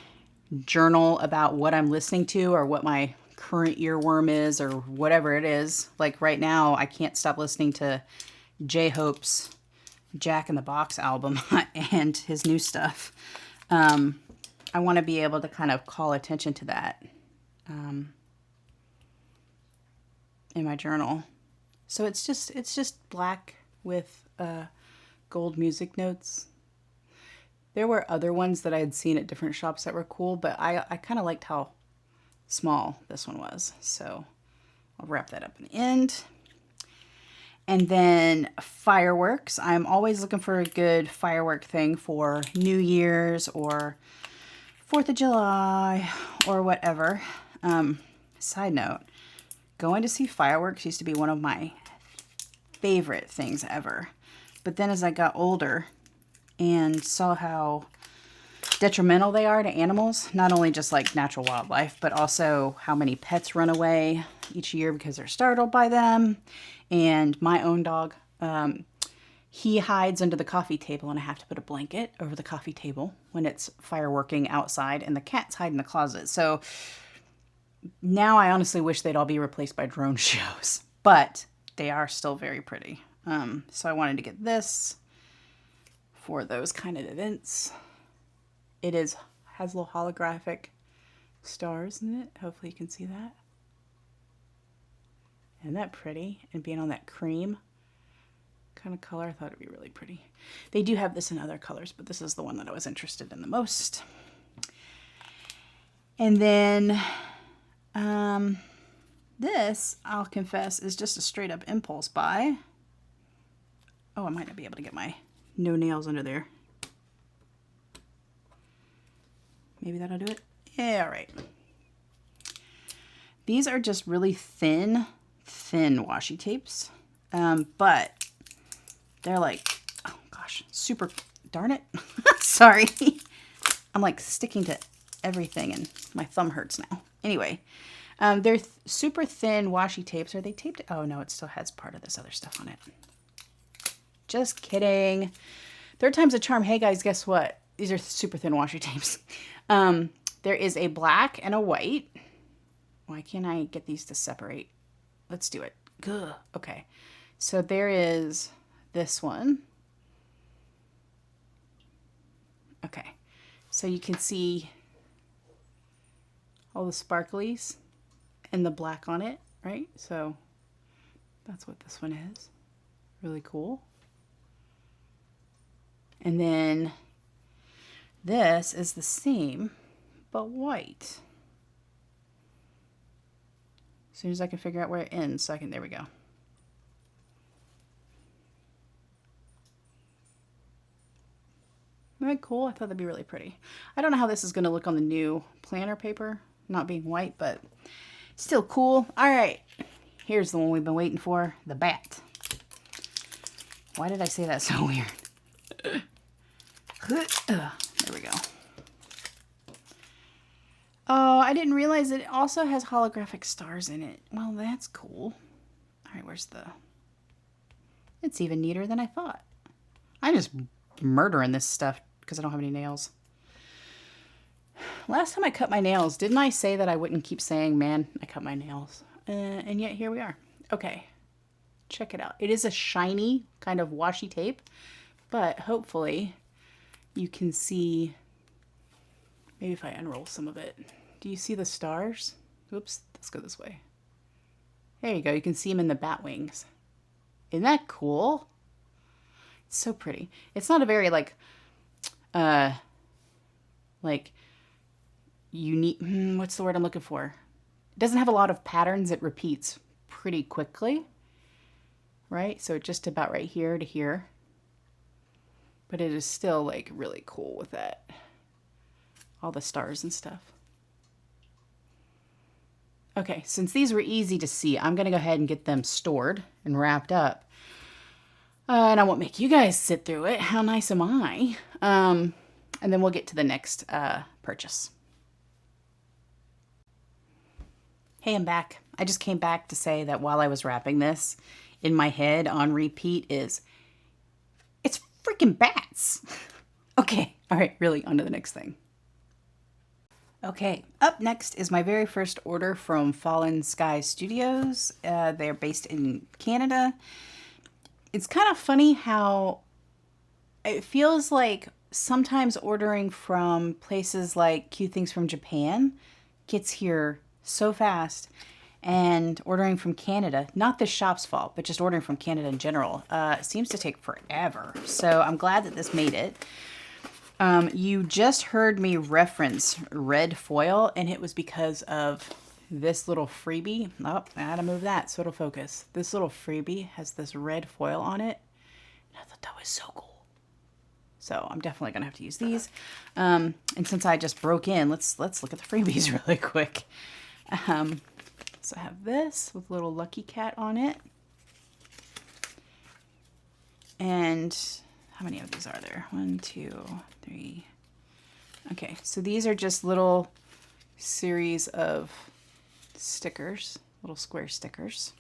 journal about what I'm listening to or what my current earworm is or whatever it is, like right now, I can't stop listening to J-Hope's Jack in the Box album and his new stuff. I want to be able to kind of call attention to that in my journal. So it's just black with gold music notes. There were other ones that I had seen at different shops that were cool, but I kind of liked how small this one was. So I'll wrap that up in the end. And then fireworks. I'm always looking for a good firework thing for New Year's or 4th of July or whatever. Side note, going to see fireworks used to be one of my favorite things ever. But then as I got older and saw how detrimental they are to animals, not only just like natural wildlife, but also how many pets run away each year because they're startled by them. And my own dog, he hides under the coffee table and I have to put a blanket over the coffee table when it's fireworking outside, and the cats hide in the closet. So now I honestly wish they'd all be replaced by drone shows, but they are still very pretty. So I wanted to get this for those kind of events. It has little holographic stars in it. Hopefully you can see that. Isn't that pretty? And being on that cream kind of color, I thought it'd be really pretty. They do have this in other colors, but this is the one that I was interested in the most. And then this, I'll confess, is just a straight up impulse buy. Oh, I might not be able to get my no nails under there. Maybe that'll do it. Yeah, all right. These are just really thin washi tapes, but they're like, oh gosh, super, darn it. Sorry. I'm like sticking to everything and my thumb hurts now. Anyway, they're super thin washi tapes. Are they taped? Oh no, it still has part of this other stuff on it. Just kidding. Third time's a charm. Hey guys, guess what? These are super thin washi tapes. There is a black and a white. Why can't I get these to separate? Let's do it. Gah. Okay. So there is this one. Okay. So you can see all the sparklies and the black on it, right? So that's what this one is. Really cool. And then this is the same, but white. As soon as I can figure out where it ends, so I can, there we go. Isn't that cool? I thought that'd be really pretty. I don't know how this is going to look on the new planner paper, not being white, but still cool. All right, here's the one we've been waiting for, the bat. Why did I say that so weird? There we go. Oh, I didn't realize it also has holographic stars in it. Well, that's cool. All right, where's the... It's even neater than I thought. I'm just murdering this stuff because I don't have any nails. Last time I cut my nails, didn't I say that I wouldn't keep saying, man, I cut my nails? And yet here we are. Okay, check it out. It is a shiny kind of washi tape, but hopefully you can see, maybe if I unroll some of it. Do you see the stars? Oops, let's go this way. There you go. You can see them in the bat wings. Isn't that cool? It's so pretty. It's not a very like unique, what's the word I'm looking for? It doesn't have a lot of patterns. It repeats pretty quickly, right? So just about right here to here. But it is still like really cool with that. All the stars and stuff. Okay, since these were easy to see, I'm going to go ahead and get them stored and wrapped up. And I won't make you guys sit through it. How nice am I? And then we'll get to the next purchase. Hey, I'm back. I just came back to say that while I was wrapping this, in my head on repeat is, it's freaking bats. Okay, all right, really, on to the next thing. Okay, up next is my very first order from FallenSkyStudios. They're based in Canada. It's kind of funny how it feels like sometimes ordering from places like Cute Things from Japan gets here so fast, and ordering from Canada, not this shop's fault, but just ordering from Canada in general, seems to take forever. So I'm glad that this made it. You just heard me reference red foil, and it was because of this little freebie. Oh, I had to move that so it'll focus. This little freebie has this red foil on it, and I thought that was so cool. So I'm definitely gonna have to use these. And since I just broke in, let's look at the freebies really quick. So I have this with a little lucky cat on it. And how many of these are there? 1, 2, 3. Okay, so these are just little series of stickers, little square stickers.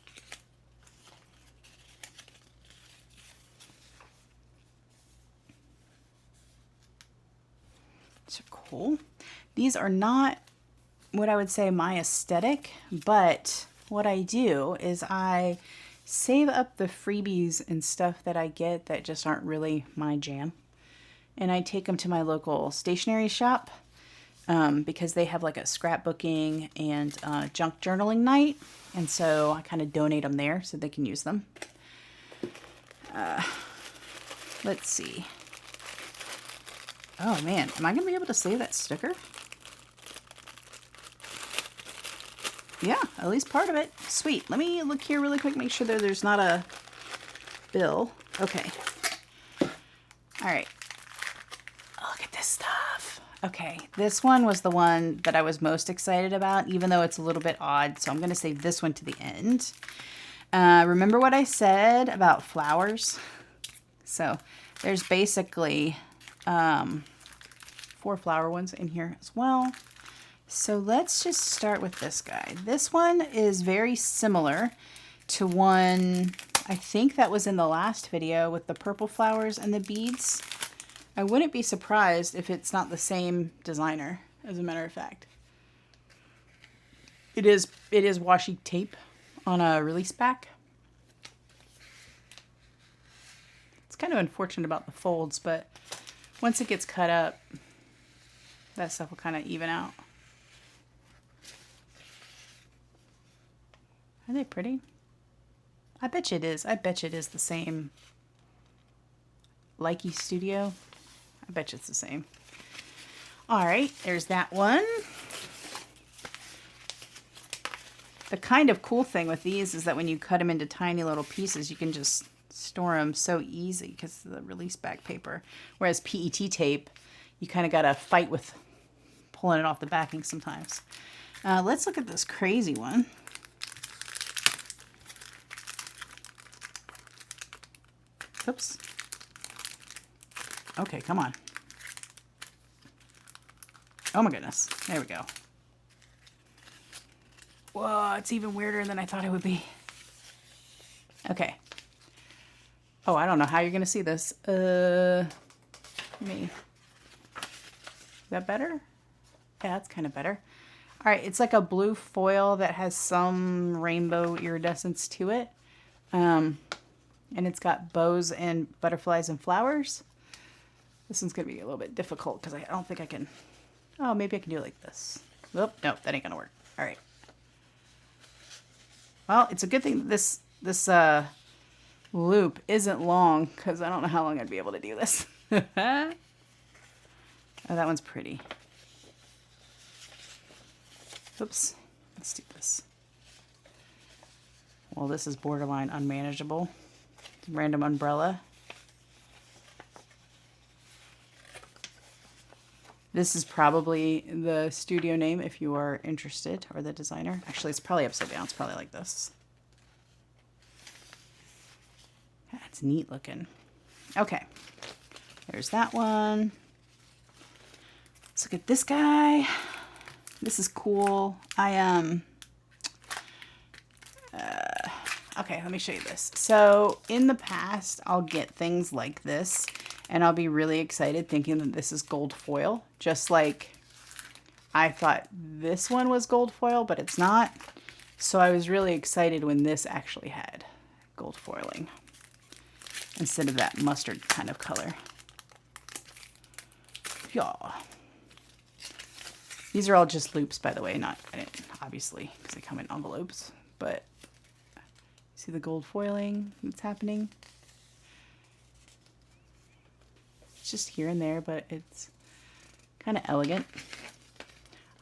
These are cool. These are not what I would say my aesthetic, but what I do is I save up the freebies and stuff that I get that just aren't really my jam, and I take them to my local stationery shop because they have like a scrapbooking and junk journaling night, and so I kind of donate them there so they can use them. Let's see. Oh man, am I gonna be able to save that sticker? Yeah, at least part of it. Sweet. Let me look here really quick, make sure that there's not a bill. Okay. All right. Look at this stuff. Okay, this one was the one that I was most excited about, even though it's a little bit odd, so I'm going to save this one to the end. Remember what I said about flowers? So there's basically 4 flower ones in here as well. So let's just start with this guy. This one is very similar to one, I think that was in the last video with the purple flowers and the beads. I wouldn't be surprised if it's not the same designer, as a matter of fact. It is washi tape on a release pack. It's kind of unfortunate about the folds, but once it gets cut up, that stuff will kind of even out. Are they pretty? I bet you it is. I bet you it is the same. Likey Studio. I bet you it's the same. All right, there's that one. The kind of cool thing with these is that when you cut them into tiny little pieces, you can just store them so easy because of the release back paper. Whereas PET tape, you kind of got to fight with pulling it off the backing sometimes. Let's look at this crazy one. Oops. Okay, come on. Oh my goodness. There we go. Whoa, it's even weirder than I thought it would be. Okay. Oh, I don't know how you're going to see this. Me. Is that better? Yeah, that's kind of better. All right, it's like a blue foil that has some rainbow iridescence to it. And it's got bows and butterflies and flowers. This one's going to be a little bit difficult because I don't think I can... Oh, maybe I can do it like this. Oh, no, that ain't going to work. All right. Well, it's a good thing that this loop isn't long, because I don't know how long I'd be able to do this. Oh, that one's pretty. Oops. Let's do this. Well, this is borderline unmanageable. Random umbrella. This is probably the studio name if you are interested, or the designer. Actually, it's probably upside down. It's probably like this. That's neat looking. Okay, there's that one. Let's look at this guy. This is cool. Okay, let me show you this. So in the past, I'll get things like this, and I'll be really excited thinking that this is gold foil, just like I thought this one was gold foil, but it's not. So I was really excited when this actually had gold foiling instead of that mustard kind of color. Yeah. These are all just loops, by the way, not, obviously, because they come in envelopes, but see the gold foiling that's happening? It's just here and there, but it's kind of elegant.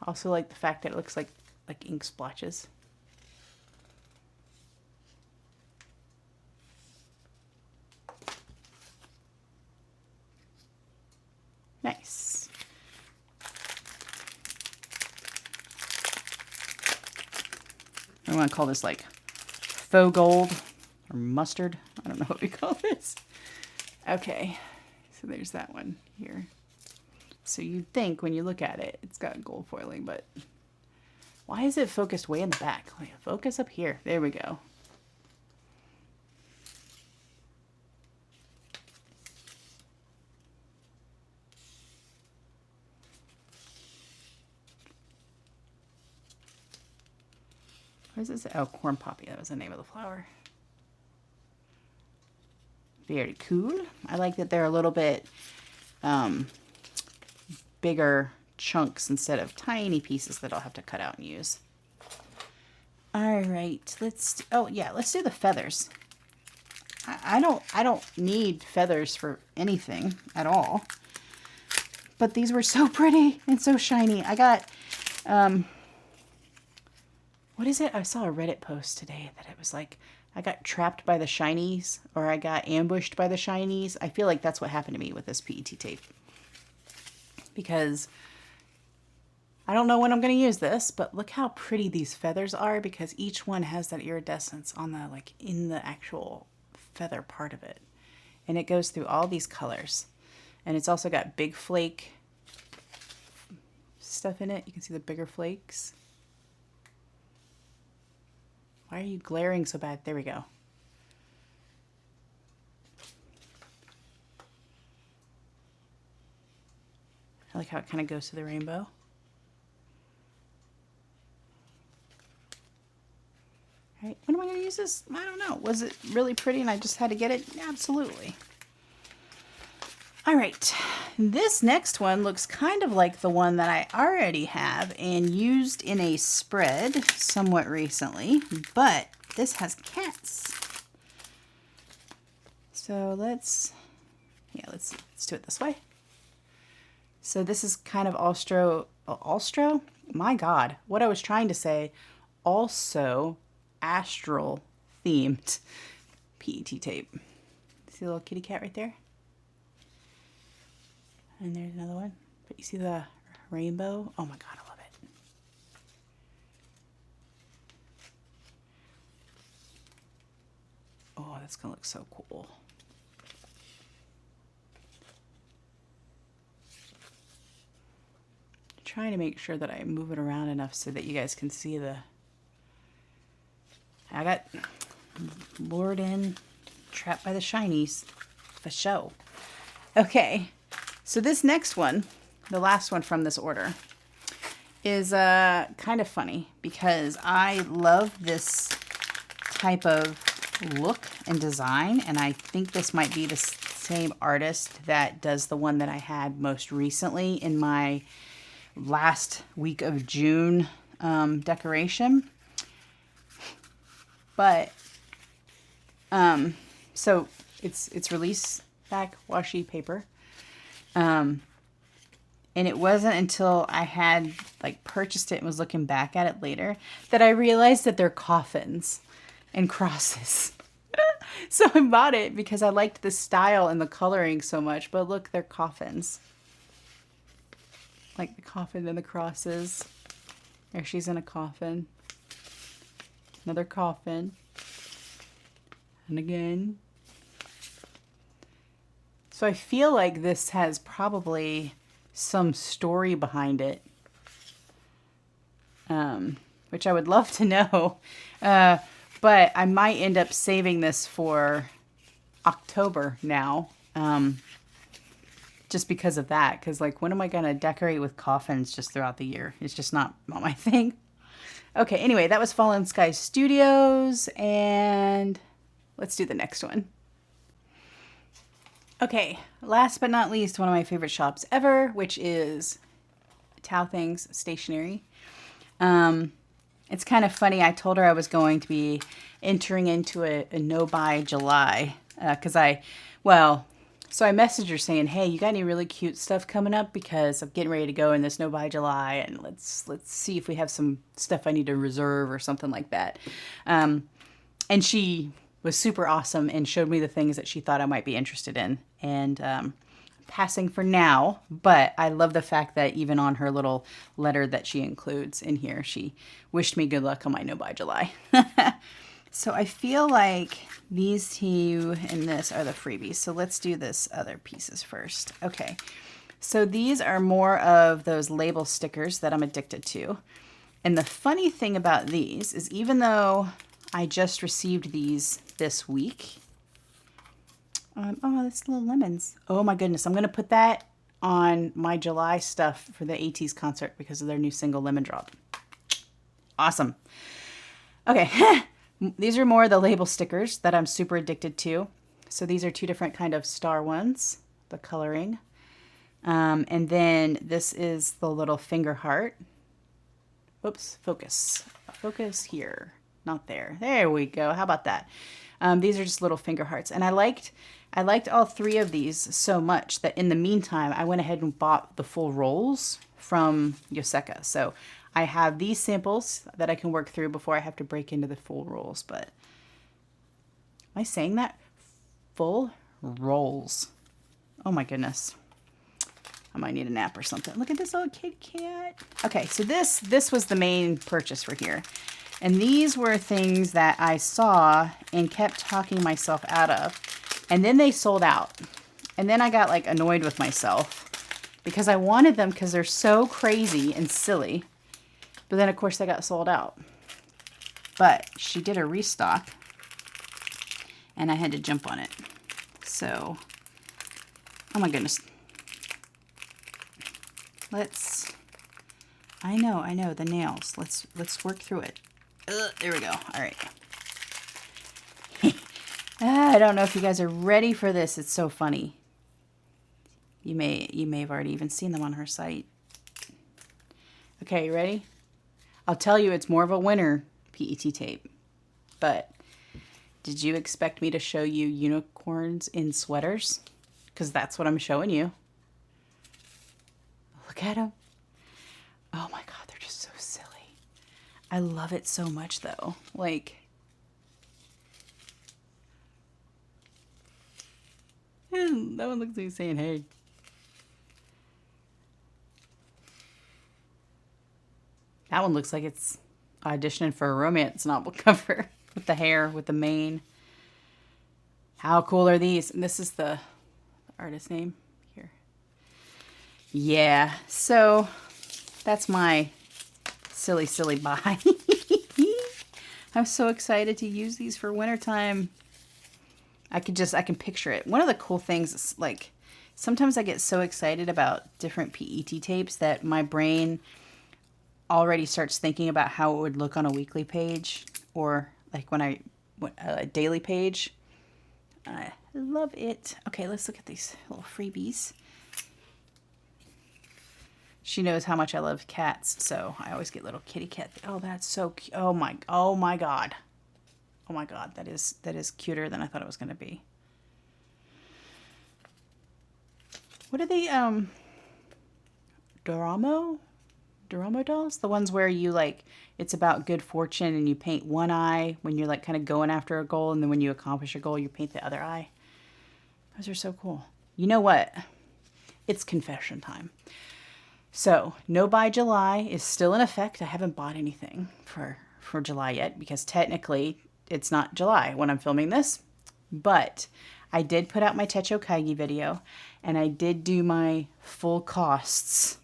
I also like the fact that it looks like ink splotches. Nice. I want to call this like faux gold or mustard. I don't know what we call this. Okay, so there's that one here. So you'd think when you look at it, it's got gold foiling, but why is it focused way in the back? Oh, yeah, focus up here. There we go. What is this? Oh, corn poppy. That was the name of the flower. Very cool. I like that they're a little bit bigger chunks instead of tiny pieces that I'll have to cut out and use. All right, let's do the feathers. I don't need feathers for anything at all, but these were so pretty and so shiny. I got what is it? I saw a Reddit post today that it was like, I got trapped by the shinies, or I got ambushed by the shinies. I feel like that's what happened to me with this PET tape. Because I don't know when I'm going to use this, but look how pretty these feathers are, because each one has that iridescence on the, like, in the actual feather part of it. And it goes through all these colors. And it's also got big flake stuff in it. You can see the bigger flakes. Why are you glaring so bad? There we go. I like how it kind of goes to the rainbow. All right, when am I going to use this? I don't know. Was it really pretty and I just had to get it? Absolutely. All right, this next one looks kind of like the one that I already have and used in a spread somewhat recently, but this has cats. So let's do it this way. So this is kind of Alstro? My God, what I was trying to say, also astral themed PET tape. See the little kitty cat right there? And there's another one. But you see the rainbow? Oh my God, I love it. Oh, that's gonna look so cool. Trying to make sure that I move it around enough so that you guys can see the... I got lured in, trapped by the shinies for show. Okay. So this next one, the last one from this order, is kind of funny because I love this type of look and design, and I think this might be the same artist that does the one that I had most recently in my last week of June decoration. But, so it's release back washi paper. And it wasn't until I had like purchased it and was looking back at it later that I realized that they're coffins and crosses. So I bought it because I liked the style and the coloring so much. But look, they're coffins. Like the coffin and the crosses. There, she's in a coffin. Another coffin. And again. So I feel like this has probably some story behind it. Which I would love to know. But I might end up saving this for October now. Just because of that. Because, like, when am I going to decorate with coffins just throughout the year? It's just not my thing. Okay, anyway, that was Fallen Sky Studios. And let's do the next one. Okay, last but not least, one of my favorite shops ever, which is TAOThingsStationery. It's kind of funny. I told her I was going to be entering into a no-buy July. So I messaged her saying, hey, you got any really cute stuff coming up? Because I'm getting ready to go in this no-buy July. And let's see if we have some stuff I need to reserve or something like that. And she was super awesome and showed me the things that she thought I might be interested in. And passing for now, but I love the fact that even on her little letter that she includes in here, she wished me good luck on my no-buy July. So I feel like these two and this are the freebies. So let's do this other pieces first. Okay, so these are more of those label stickers that I'm addicted to. And the funny thing about these is even though I just received these this week, oh, that's little lemons. Oh my goodness. I'm going to put that on my July stuff for the ATEEZ concert because of their new single, Lemon Drop. Awesome. Okay. These are more of the label stickers that I'm super addicted to. So these are two different kind of star ones, the coloring. And then this is the little finger heart. Oops, focus. Focus here. Not there. There we go. How about that? These are just little finger hearts. And I liked all three of these so much that in the meantime, I went ahead and bought the full rolls from Yoseka. So I have these samples that I can work through before I have to break into the full rolls. But am I saying that? Full rolls. Oh my goodness. I might need a nap or something. Look at this little kitty cat. Okay, so this was the main purchase for here. And these were things that I saw and kept talking myself out of. And then they sold out. And then I got like annoyed with myself because I wanted them because they're so crazy and silly. But then of course they got sold out. But she did a restock and I had to jump on it. So, oh my goodness. I know, the nails. Let's work through it. There we go. All right. I don't know if you guys are ready for this. It's so funny. You may have already even seen them on her site. Okay, you ready? I'll tell you it's more of a winter PET tape. But did you expect me to show you unicorns in sweaters? Because that's what I'm showing you. Look at them. Oh my God, they're just so silly. I love it so much though. Like, that one looks like he's saying, hey. That one looks like it's auditioning for a romance novel cover with the hair, with the mane. How cool are these? And this is the artist name here. Yeah, so that's my silly buy. I'm so excited to use these for wintertime. I can picture it. One of the cool things is like sometimes I get so excited about different PET tapes that my brain already starts thinking about how it would look on a weekly page or like a daily page. I love it. Okay, let's look at these little freebies. She knows how much I love cats, so I always get little kitty cat. Oh, that's so cute. Oh my God. Oh my God, that is cuter than I thought it was going to be. What are they, Doramo dolls? The ones where you like, it's about good fortune and you paint one eye when you're like kind of going after a goal, and then when you accomplish a goal, you paint the other eye. Those are so cool. You know what? It's confession time. So, no buy July is still in effect. I haven't bought anything for July yet because technically it's not July when I'm filming this, but I did put out my Techo Kaigi video, and I did do my full costs,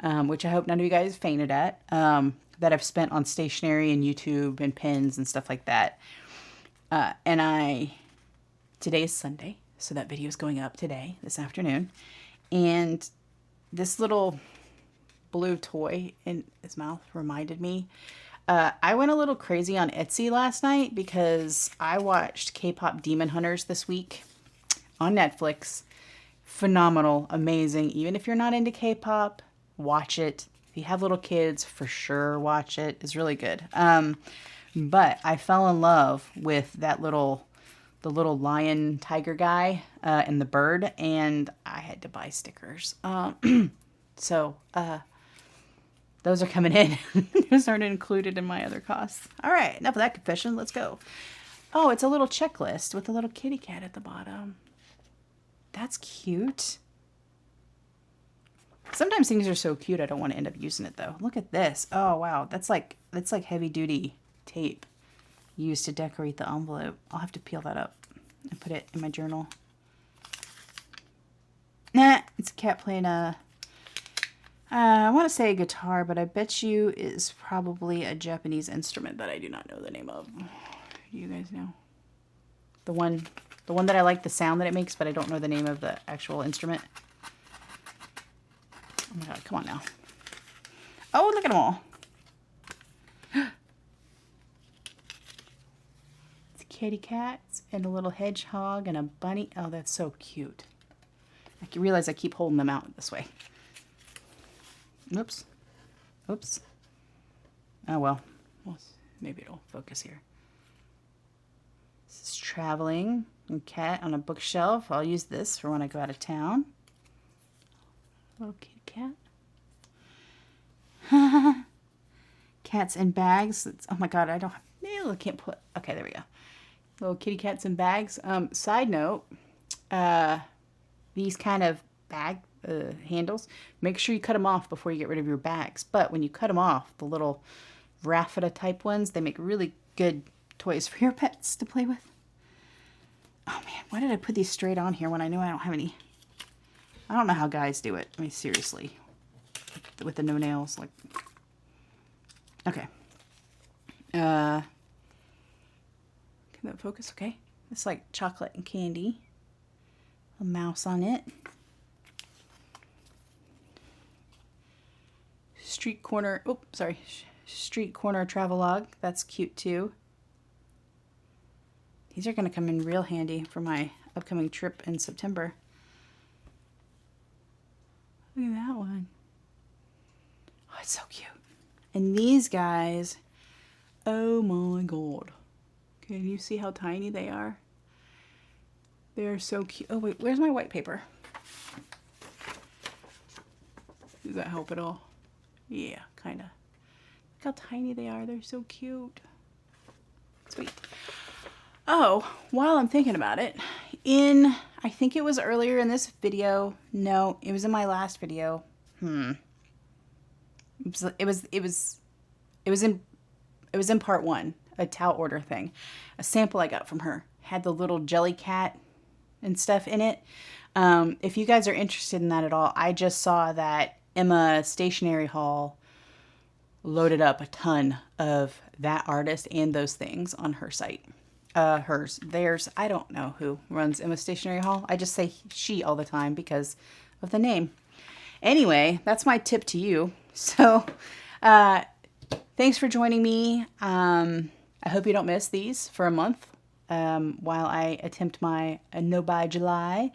which I hope none of you guys fainted at, that I've spent on stationery and YouTube and pens and stuff like that. Today is Sunday, so that video is going up today, this afternoon, and this little blue toy in his mouth reminded me. I went a little crazy on Etsy last night because I watched K-pop Demon Hunters this week on Netflix. Phenomenal, amazing. Even if you're not into K-pop, watch it. If you have little kids, for sure watch it. It's really good. But I fell in love with the little lion tiger guy and the bird, and I had to buy stickers. So those are coming in. Those aren't included in my other costs. All right, enough of that confession. Let's go. Oh, it's a little checklist with a little kitty cat at the bottom. That's cute. Sometimes things are so cute I don't want to end up using it though. Look at this. Oh wow, that's like heavy duty tape used to decorate the envelope. I'll have to peel that up and put it in my journal. Nah, it's a cat playing I want to say a guitar, but I bet you is probably a Japanese instrument that I do not know the name of. Do you guys know? The one that I like the sound that it makes, but I don't know the name of the actual instrument. Oh my God, come on now. Oh, look at them all. It's kitty cats and a little hedgehog and a bunny. Oh, that's so cute. I can realize I keep holding them out this way. Oops. Oops. Oh, well, maybe it'll focus here. This is traveling and cat on a bookshelf. I'll use this for when I go out of town. Little kitty cat. Cats in bags. Oh my God, I don't have nails. I can't put. Okay, there we go. Little kitty cats in bags. Side note, these kind of bag handles, make sure you cut them off before you get rid of your bags. But when you cut them off, the little raffia type ones, they make really good toys for your pets to play with. Oh man, why did I put these straight on here when I know I don't have any? I don't know how guys do it. I mean, seriously, with the no nails, like. Okay. Can that focus? Okay. It's like chocolate and candy. A mouse on it. Street corner, street corner travelogue. That's cute too. These are going to come in real handy for my upcoming trip in September. Look at that one. Oh, it's so cute. And these guys, oh my God. Can you see how tiny they are? They're so cute. Oh wait, where's my white paper? Does that help at all? Yeah, kind of. Look how tiny they are. They're so cute. Sweet. Oh, while I'm thinking about it, I think it was earlier in this video. No, it was in my last video. It was in part one, a towel order thing. A sample I got from her had the little jelly cat and stuff in it. If you guys are interested in that at all, I just saw that Emma Stationery haul loaded up a ton of that artist and those things on her site. Theirs, I don't know who runs Emma Stationery haul. I just say she all the time because of the name. Anyway, that's my tip to you. So, thanks for joining me. I hope you don't miss these for a month while I attempt my no buy July.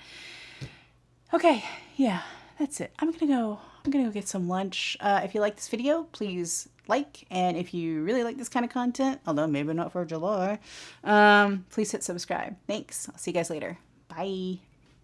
Okay, yeah, that's it. I'm gonna go I'm gonna go get some lunch. If you like this video, please like, and if you really like this kind of content, although maybe not for July, please hit subscribe. Thanks. I'll see you guys later. Bye.